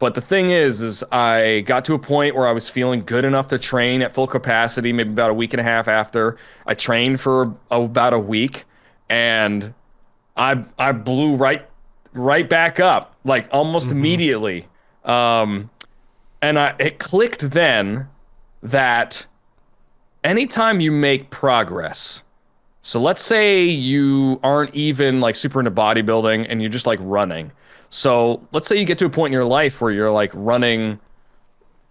But the thing is I got to a point where I was feeling good enough to train at full capacity, maybe about a week and a half after. I trained for about a week, and I blew right back up, like almost immediately. And it clicked then that anytime you make progress, so let's say you aren't even like super into bodybuilding and you're just like running. So let's say you get to a point in your life where you're like running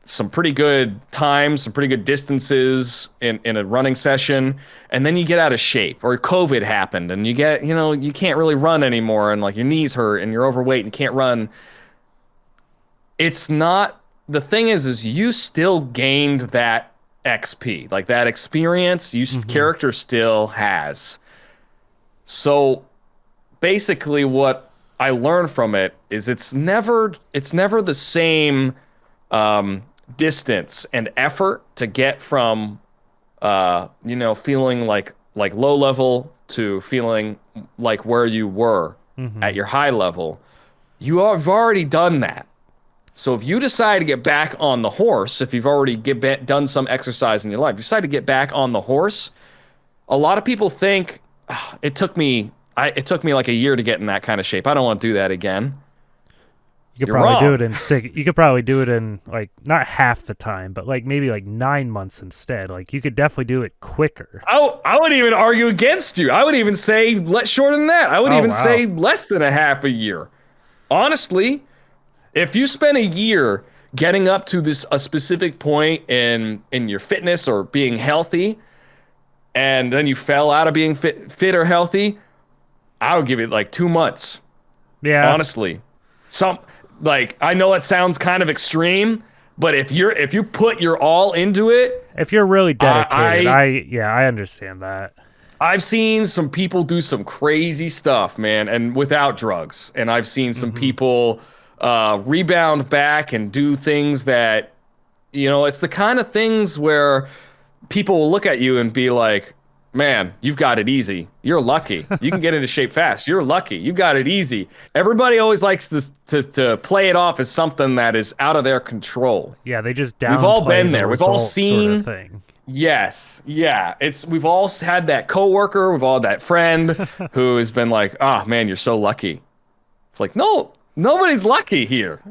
some pretty good times, some pretty good distances in a running session, and then you get out of shape, or COVID happened and you can't really run anymore, and like your knees hurt and you're overweight and can't run. It's not, the thing is you still gained that XP, like that experience character still has. So basically what I learned from it is it's never the same distance and effort to get from feeling like low level to feeling like where you were at your high level. You have already done that. So if you decide to get back on the horse, if you've already done some exercise in your life, you decide to get back on the horse, a lot of people think, it took me like a year to get in that kind of shape. I don't want to do that again. You could probably do it in you could probably do it in like not half the time, but like maybe like 9 months instead. Like you could definitely do it quicker. I would even argue against you. I would even say shorter than that. I would say less than a half a year. Honestly, if you spend a year getting up to a specific point in your fitness or being healthy, and then you fell out of being fit or healthy, I would give it like 2 months. Yeah. Honestly. I know it sounds kind of extreme, but if you put your all into it, if you're really dedicated, I understand that. I've seen some people do some crazy stuff, man, and without drugs. And I've seen some people rebound back and do things that, it's the kind of things where people will look at you and be like, man, you've got it easy. You're lucky. You can get into shape fast. You're lucky. You got it easy. Everybody always likes to play it off as something that is out of their control. Yeah, they just downplay. We've all been there. We've all seen. Sort of thing. Yes, yeah. We've all had that coworker. We've all had that friend who has been like, "Ah, man, you're so lucky." It's like, no, nobody's lucky here.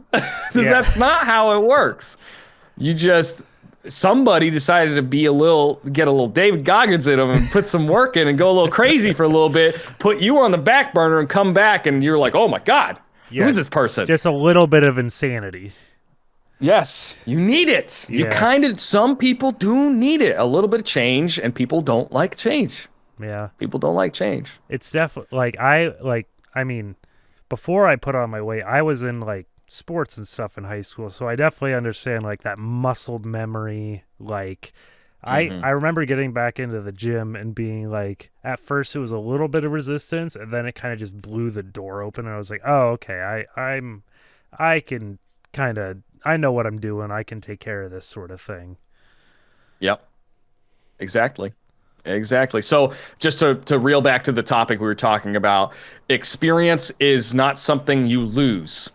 That's not how it works. Somebody decided to get a little David Goggins in them and put some work in and go a little crazy for a little bit, put you on the back burner and come back and you're like, oh my God, who's this person? Just a little bit of insanity. Yes, you need it. Yeah. Some people do need it. A little bit of change, and people don't like change. Yeah. People don't like change. It's definitely I mean, before I put on my weight, I was in like sports and stuff in high school, so I definitely understand like that muscle memory. Like I remember getting back into the gym and being like, at first it was a little bit of resistance, and then it kind of just blew the door open, and I was like, oh, okay, I know what I'm doing. I can take care of this sort of thing. Yep. Exactly. So just to reel back to the topic we were talking about, experience is not something you lose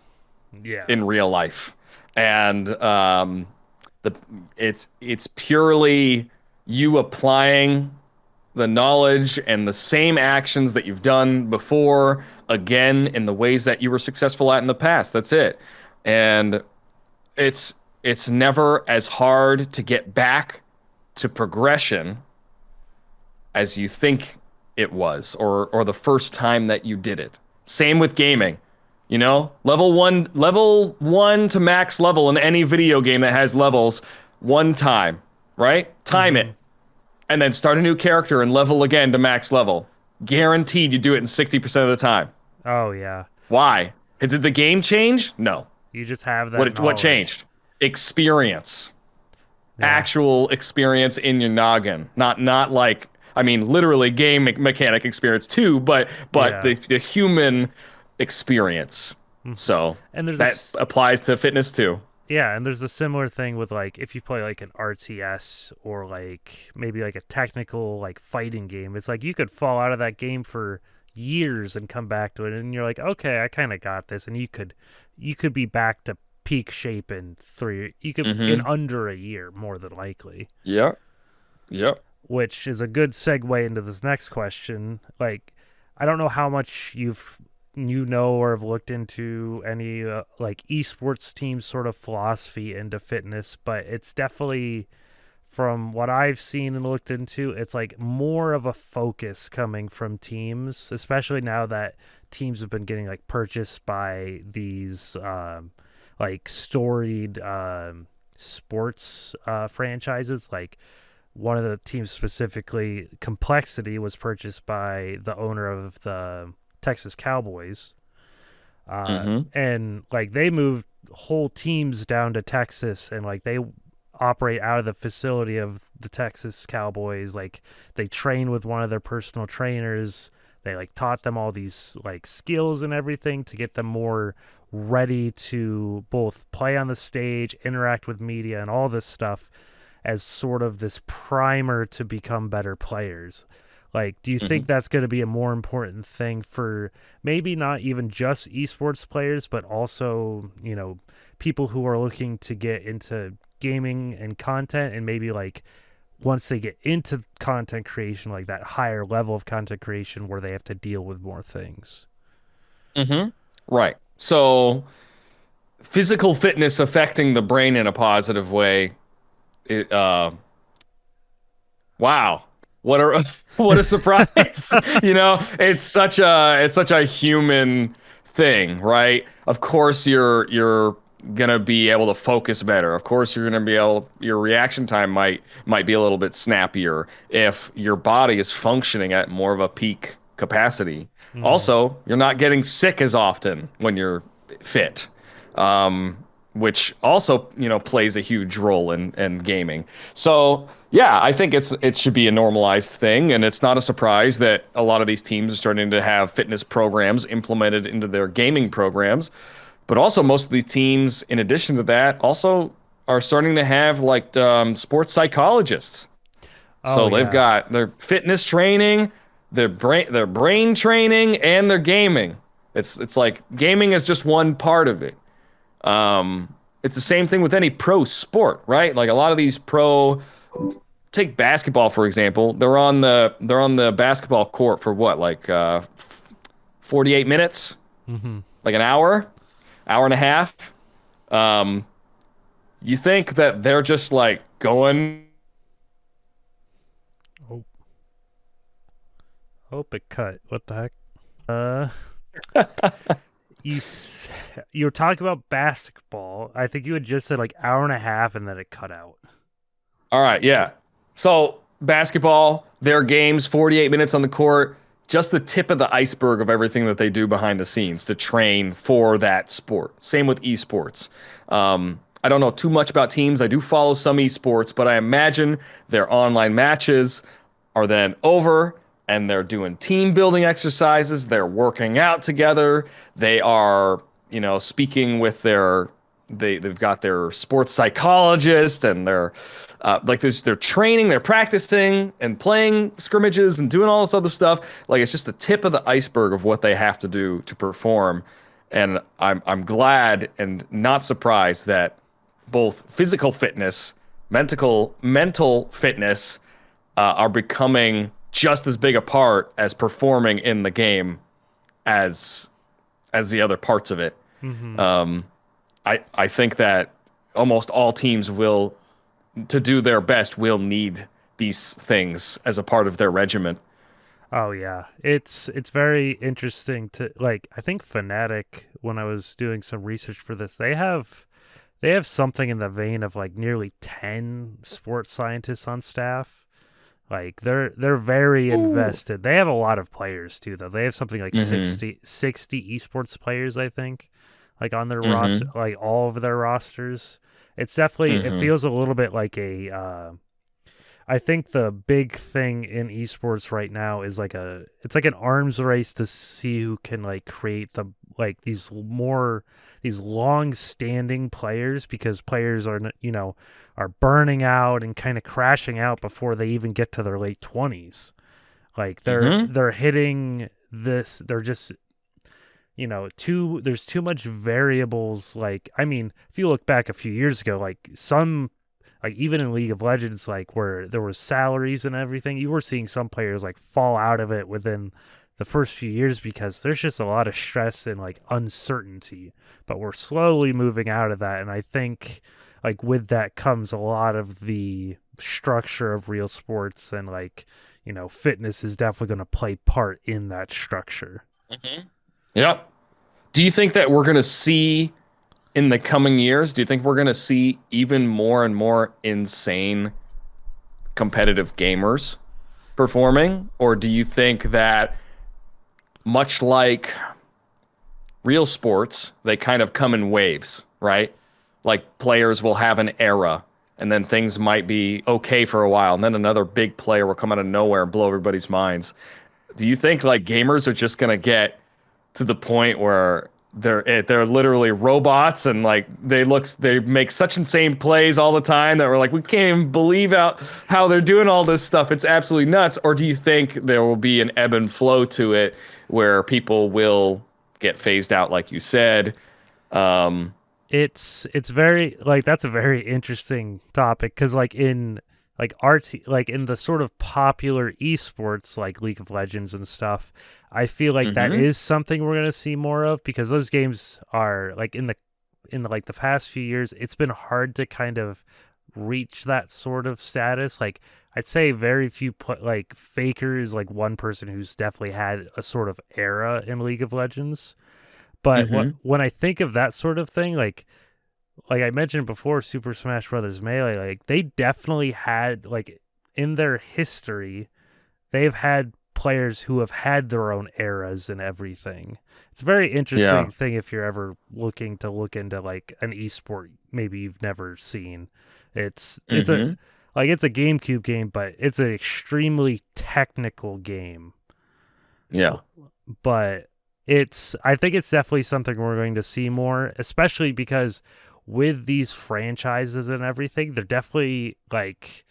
in real life. And it's purely you applying the knowledge and the same actions that you've done before, again, in the ways that you were successful at in the past. That's it. And it's it's never as hard to get back to progression as you think it was, or the first time that you did it. Same with gaming. You know, level 1 to max level in any video game that has levels one time, right? Time it, and then start a new character and level again to max level. Guaranteed you do it in 60% of the time. Oh yeah. Why? Did the game change? No. You just have that What knowledge. changed? Experience. Yeah. Actual experience in your noggin. Not like, I mean, literally game mechanic experience too, but Yeah. the human experience. So And there's that applies to fitness too. Yeah, and there's a similar thing with like if you play like an RTS or like maybe like a technical like fighting game. It's like you could fall out of that game for years and come back to it, and you're like, okay, I kind of got this, and you could be back to peak shape in in under a year more than likely. Yep. Yep. Which is a good segue into this next question. Like, I don't know how much you know or have looked into any like esports teams sort of philosophy into fitness, but it's definitely, from what I've seen and looked into, it's like more of a focus coming from teams, especially now that teams have been getting like purchased by these like storied sports franchises. Like one of the teams specifically, Complexity, was purchased by the owner of the Texas Cowboys. And like they moved whole teams down to Texas, and like they operate out of the facility of the Texas Cowboys. Like they train with one of their personal trainers. They like taught them all these like skills and everything to get them more ready to both play on the stage, interact with media, and all this stuff as sort of this primer to become better players. Like, do you think that's going to be a more important thing for maybe not even just esports players, but also, you know, people who are looking to get into gaming and content, and maybe like once they get into content creation, like that higher level of content creation where they have to deal with more things? Right. So physical fitness affecting the brain in a positive way. Wow. What a surprise. You know, it's such a human thing, right? Of course you're gonna be able to focus better. Of course you're gonna be able, your reaction time might be a little bit snappier if your body is functioning at more of a peak capacity. Also, you're not getting sick as often when you're fit. Which also, you know, plays a huge role in gaming. So yeah, I think it should be a normalized thing, and it's not a surprise that a lot of these teams are starting to have fitness programs implemented into their gaming programs. But also most of the teams, in addition to that, also are starting to have like sports psychologists. So they've got their fitness training, their brain training, and their gaming. It's like gaming is just one part of it. It's the same thing with any pro sport, right? Like a lot of these take basketball for example. They're on the basketball court for what, like 48 minutes, like an hour and a half. You think that they're just like going? Oh, it cut. What the heck? You were talking about basketball. I think you had just said like hour and a half, and then it cut out. All right, yeah. So basketball, their games, 48 minutes on the court, just the tip of the iceberg of everything that they do behind the scenes to train for that sport. Same with esports. I don't know too much about teams. I do follow some esports, but I imagine their online matches are then over, and they're doing team building exercises. They're working out together. They are, you know, speaking with they've got their sports psychologist, and they're training, they're practicing and playing scrimmages and doing all this other stuff. Like it's just the tip of the iceberg of what they have to do to perform. And I'm glad and not surprised that both physical fitness, mental fitness are becoming just as big a part as performing in the game as the other parts of it. I think that almost all teams will, to do their best, will need these things as a part of their regimen. Oh yeah. It's very interesting to like I think Fnatic when I was doing some research for this, they have something in the vein of like nearly 10 sports scientists on staff. Like they're very Ooh. invested. They have a lot of players too though. They have something like Mm-hmm. 60 esports players I think like on their roster Mm-hmm. like all of their rosters. It's definitely it Mm-hmm. feels a little bit like a I think the big thing in esports right now is like it's like an arms race to see who can like create the like these long standing players because players are are burning out and kind of crashing out before they even get to their late 20s. Like Mm-hmm. they're hitting this they're just too there's too much variables. Like I mean if you look back a few years ago like even in League of Legends, like where there was salaries and everything, you were seeing some players like fall out of it within the first few years because there's just a lot of stress and like uncertainty. But we're slowly moving out of that, and I think like with that comes a lot of the structure of real sports and like fitness is definitely going to play part in that structure. Mm-hmm. Yep. Do you think that we're going to see in the coming years, do you think we're going to see even more and more insane competitive gamers performing? Or do you think that, much like real sports, they kind of come in waves, right? Like players will have an era and then things might be okay for a while. And then another big player will come out of nowhere and blow everybody's minds. Do you think like gamers are just going to get to the point where they're literally robots and like they make such insane plays all the time that we're like we can't even believe how they're doing all this stuff. It's absolutely nuts. Or do you think there will be an ebb and flow to it where people will get phased out, like you said? Um, It's very like that's a very interesting topic because like in like arts like in the sort of popular esports like League of Legends and stuff, I feel like that mm-hmm. is something we're gonna see more of because those games are like in the like the past few years, it's been hard to kind of reach that sort of status. Like I'd say very few like Faker is like one person who's definitely had a sort of era in League of Legends. But Mm-hmm. when I think of that sort of thing, like I mentioned before, Super Smash Brothers Melee, like they definitely had like in their history, they've had players who have had their own eras and everything. It's a very Yeah. interesting thing if you're ever looking to look into like an esport maybe you've never seen. It's a Mm-hmm. like it's a GameCube game, but it's an extremely technical game. Yeah. But I think it's definitely something we're going to see more, especially because with these franchises and everything, they're definitely like,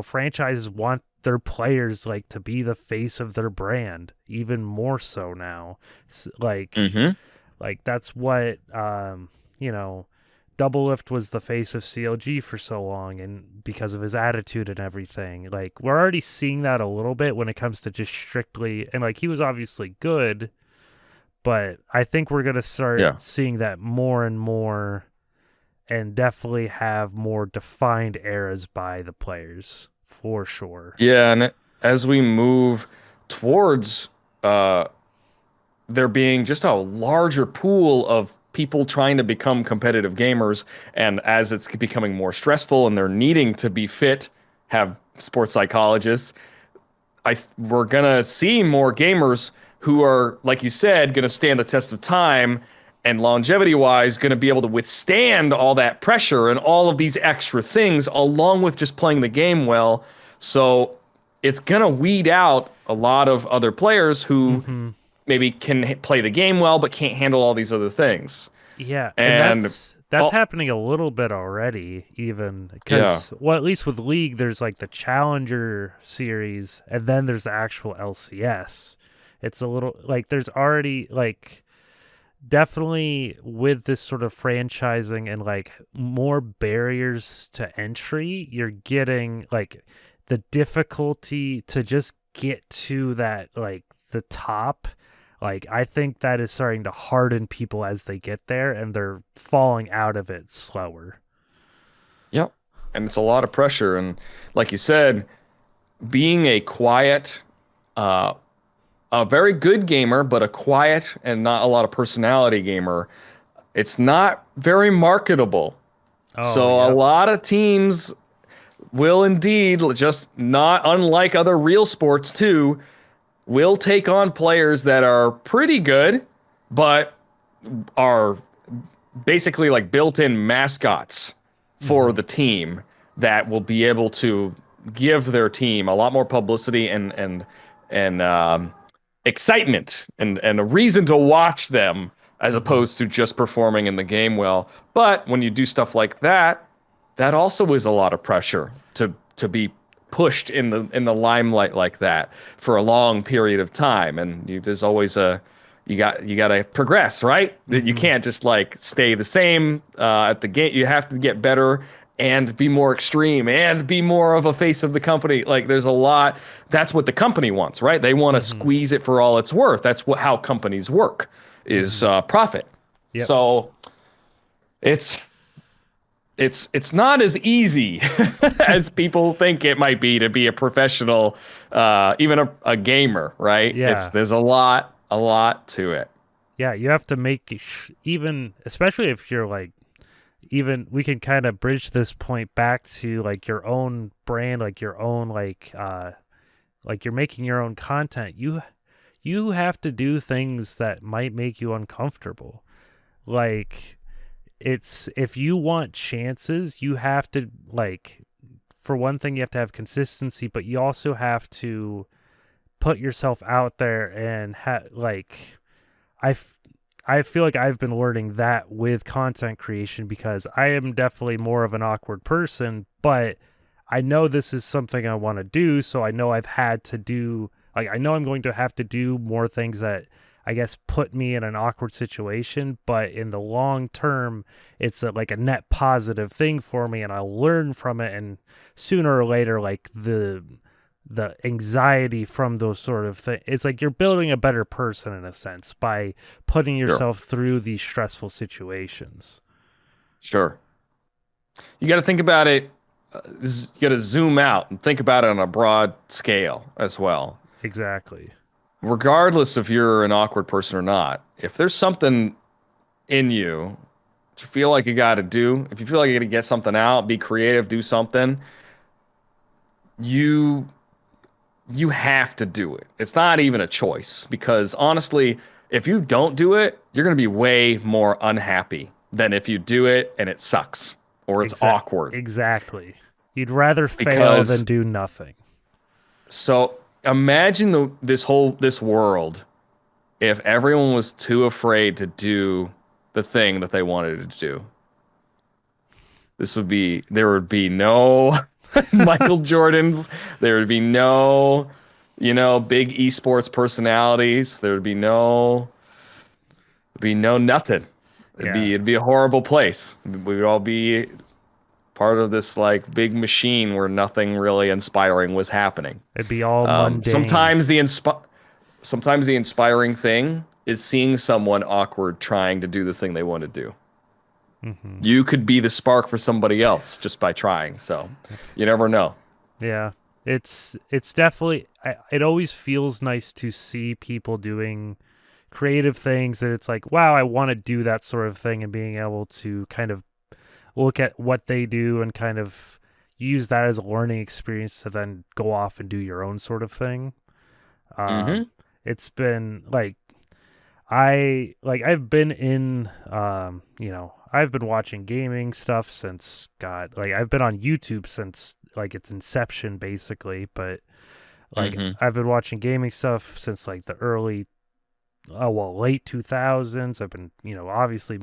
franchises want their players like to be the face of their brand even more so now. Mm-hmm. Like that's what you know, Doublelift was the face of CLG for so long and because of his attitude and everything. Like we're already seeing that a little bit when it comes to just strictly and like he was obviously good, but I think we're going to Yeah. start seeing that more and more and definitely have more defined eras by the players for sure. Yeah. And as we move towards uh there being just a larger pool of people trying to become competitive gamers. And as it's becoming more stressful and they're needing to be fit, have sports psychologists, we're gonna see more gamers who are, like you said, gonna stand the test of time and longevity wise, gonna be able to withstand all that pressure and all of these extra things, along with just playing the game well. So it's gonna weed out a lot of other players who Mhm. maybe can play the game well but can't handle all these other things. Yeah, and And that's oh happening a little bit already even yeah. cuz well at least with League there's like the Challenger series and then there's the actual LCS. It's a little like there's already like definitely with this sort of franchising and like more barriers to entry, you're getting like the difficulty to just get to that like the top. Like I think that is starting to harden people as they get there and they're falling out of it slower. Yep. And it's a lot of pressure. And like you said, being a quiet, uh, a very good gamer, but a quiet and not a lot of personality gamer, it's not very marketable. Oh, So a yep. lot of teams will indeed, just not unlike other real sports too, will take on players that are pretty good, but are basically like built-in mascots for Hmm. the team that will be able to give their team a lot more publicity and excitement and a reason to watch them as Hmm. opposed to just performing in the game well. But when you do stuff like that, that also is a lot of pressure to be pushed in the limelight like that for a long period of time. And there's always a you got to progress, right? That you Hmm. can't just like stay the same at the game. You have to get better and be more extreme and be more of a face of the company. Like there's a lot. That's what the company wants, right? They want to Hmm. squeeze it for all it's worth. That's what how companies work is Hmm. profit. Yep. So it's it's not as easy as people think it might be to be a professional, even a gamer, right? It's Yeah. there's a lot to it. Yeah, you have to make even, especially if you're like, even we can kind of bridge this point back to like your own brand, like your own like you're making your own content. You have to do things that might make you uncomfortable. Like it's if you want chances, you have to like for one thing you have to have consistency, but you also have to put yourself out there and like I f- I feel like I've been learning that with content creation because I am definitely more of an awkward person, but I know this is something I want to do, so I know I've had to do like I know I'm going to have to do more things that I guess put me in an awkward situation, but in the long term, it's like a net positive thing for me, and I'll learn from it. And sooner or later, like the anxiety from those sort of things. It's like you're building a better person in a sense by putting Sure, yourself through these stressful situations. sure. You got to think about it. You got to zoom out and think about it on a broad scale as well. Exactly. Regardless if you're an awkward person or not, if there's something in you that you feel like you got to do, if you feel like you got to get something out, be creative, do something, you you have to do it. It's not even a choice because honestly, if you don't do it, you're going to be way more unhappy than if you do it and it sucks or it's awkward. Exactly. You'd rather fail than Because do nothing. so imagine this world if everyone was too afraid to do the thing that they wanted to do. There would be no Michael Jordans. There would be no, big esports personalities. There would be no nothing. Yeah. It'd be a horrible place. We would all be part of this like big machine where nothing really inspiring was happening. It'd be all Um, mundane. sometimes the inspi- sometimes the inspiring thing is seeing someone awkward trying to do the thing they want to do. Hmm. You could be the spark for somebody else just by trying. So you never know. Yeah. It's definitely it always feels nice to see people doing creative things that it's like, wow, I want to do that sort of thing and being able to kind of look at what they do and kind of use that as a learning experience to then go off and do your own sort of thing. Um, Hmm. it's been like I've been in I've been watching gaming stuff since God, like I've been on YouTube since like its inception basically, but like Hmm. I've been watching gaming stuff since like the early late 2000s. I've been, obviously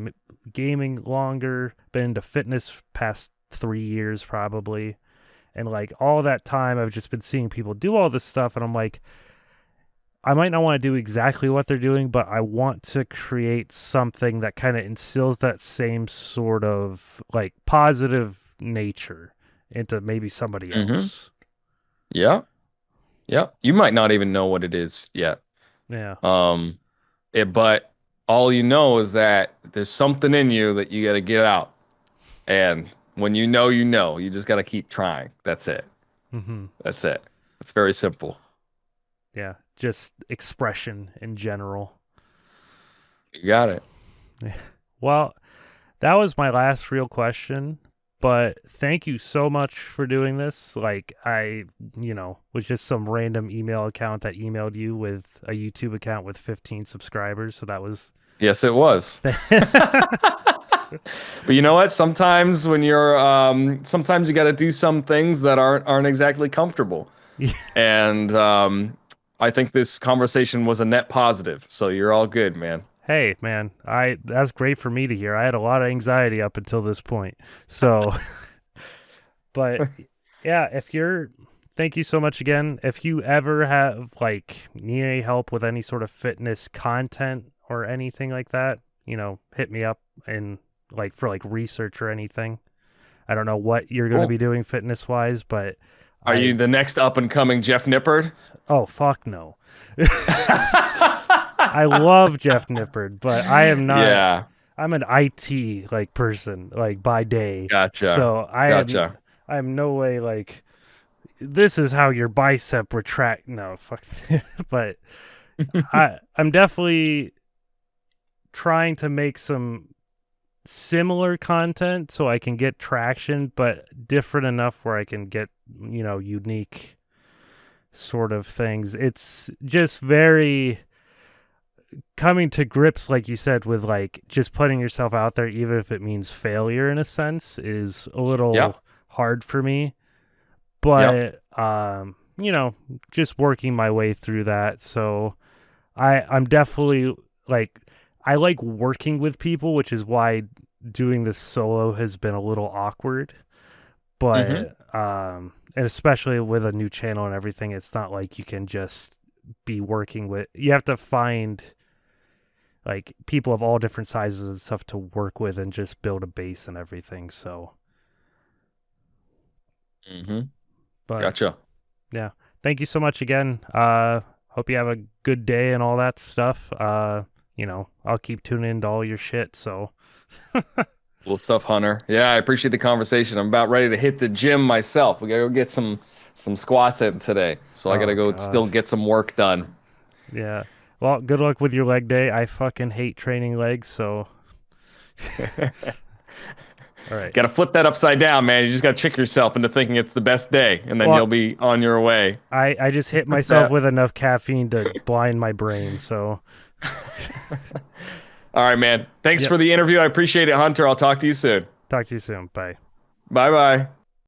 gaming longer, been into fitness past 3 years probably. And like all that time, I've just been seeing people do all this stuff. And I'm like, I might not want to do exactly what they're doing, but I want to create something that kind of instills that same sort of like positive nature into maybe somebody Hmm. else. Yeah. Yeah. You might not even know what it is yet. Yeah. Um, but all you know is that there's something in you that you got to get out. And When you know, you know. You just got to keep trying. That's it. Hmm. That's it. It's very simple. Yeah, just expression in general. You got it. Well, that was my last real question, but thank you so much for doing this. Like, was just some random email account that emailed you with a YouTube account with 15 subscribers. So that was. Yes, it was. But you know what? Sometimes when you're, sometimes you got to do some things that aren't exactly comfortable. Yeah. And I think this conversation was a net positive. So you're all good, man. Hey, man, that's great for me to hear. I had a lot of anxiety up until this point. So, but yeah, thank you so much again. If you ever have like need any help with any sort of fitness content or anything like that, hit me up and like for like research or anything. I don't know what you're going to Cool. be doing fitness wise, but Are you I the next up and coming Jeff Nippard? oh fuck no. I love Jeff Nippard, but I am not. Yeah, I'm an IT like person like by day, gotcha. so Gotcha. I am no way like this is how your bicep retract. No, fuck. But I'm definitely trying to make some similar content so I can get traction, but different enough where I can get unique sort of things. It's just very coming to grips, like you said, with like just putting yourself out there, even if it means failure in a sense, is a Yep. little hard for me. Yep. But just working my way through that. So I'm definitely like I like working with people, which is why doing this solo has been a little awkward. Mm-hmm. But and especially with a new channel and everything, it's not like you can just be working with. You have to find like people of all different sizes and stuff to work with and just build a base and everything. So, Mm-hmm. but Gotcha. yeah, thank you so much again. Hope you have a good day and all that stuff. I'll keep tuning into all your shit. So, Cool stuff, Hunter. Yeah, I appreciate the conversation. I'm about ready to hit the gym myself. We gotta go get some squats in today. So I gotta oh go god, still get some work done. yeah. Well, good luck with your leg day. I fucking hate training legs. So, all right. Gotta flip that upside down, man. You just gotta trick yourself into thinking it's the best day, and then Well, you'll be on your way. I just hit myself That. with enough caffeine to blind my brain. So, All right, man. Thanks yep. for the interview. I appreciate it, Hunter. I'll talk to you soon. Talk to you soon. Bye. Bye bye.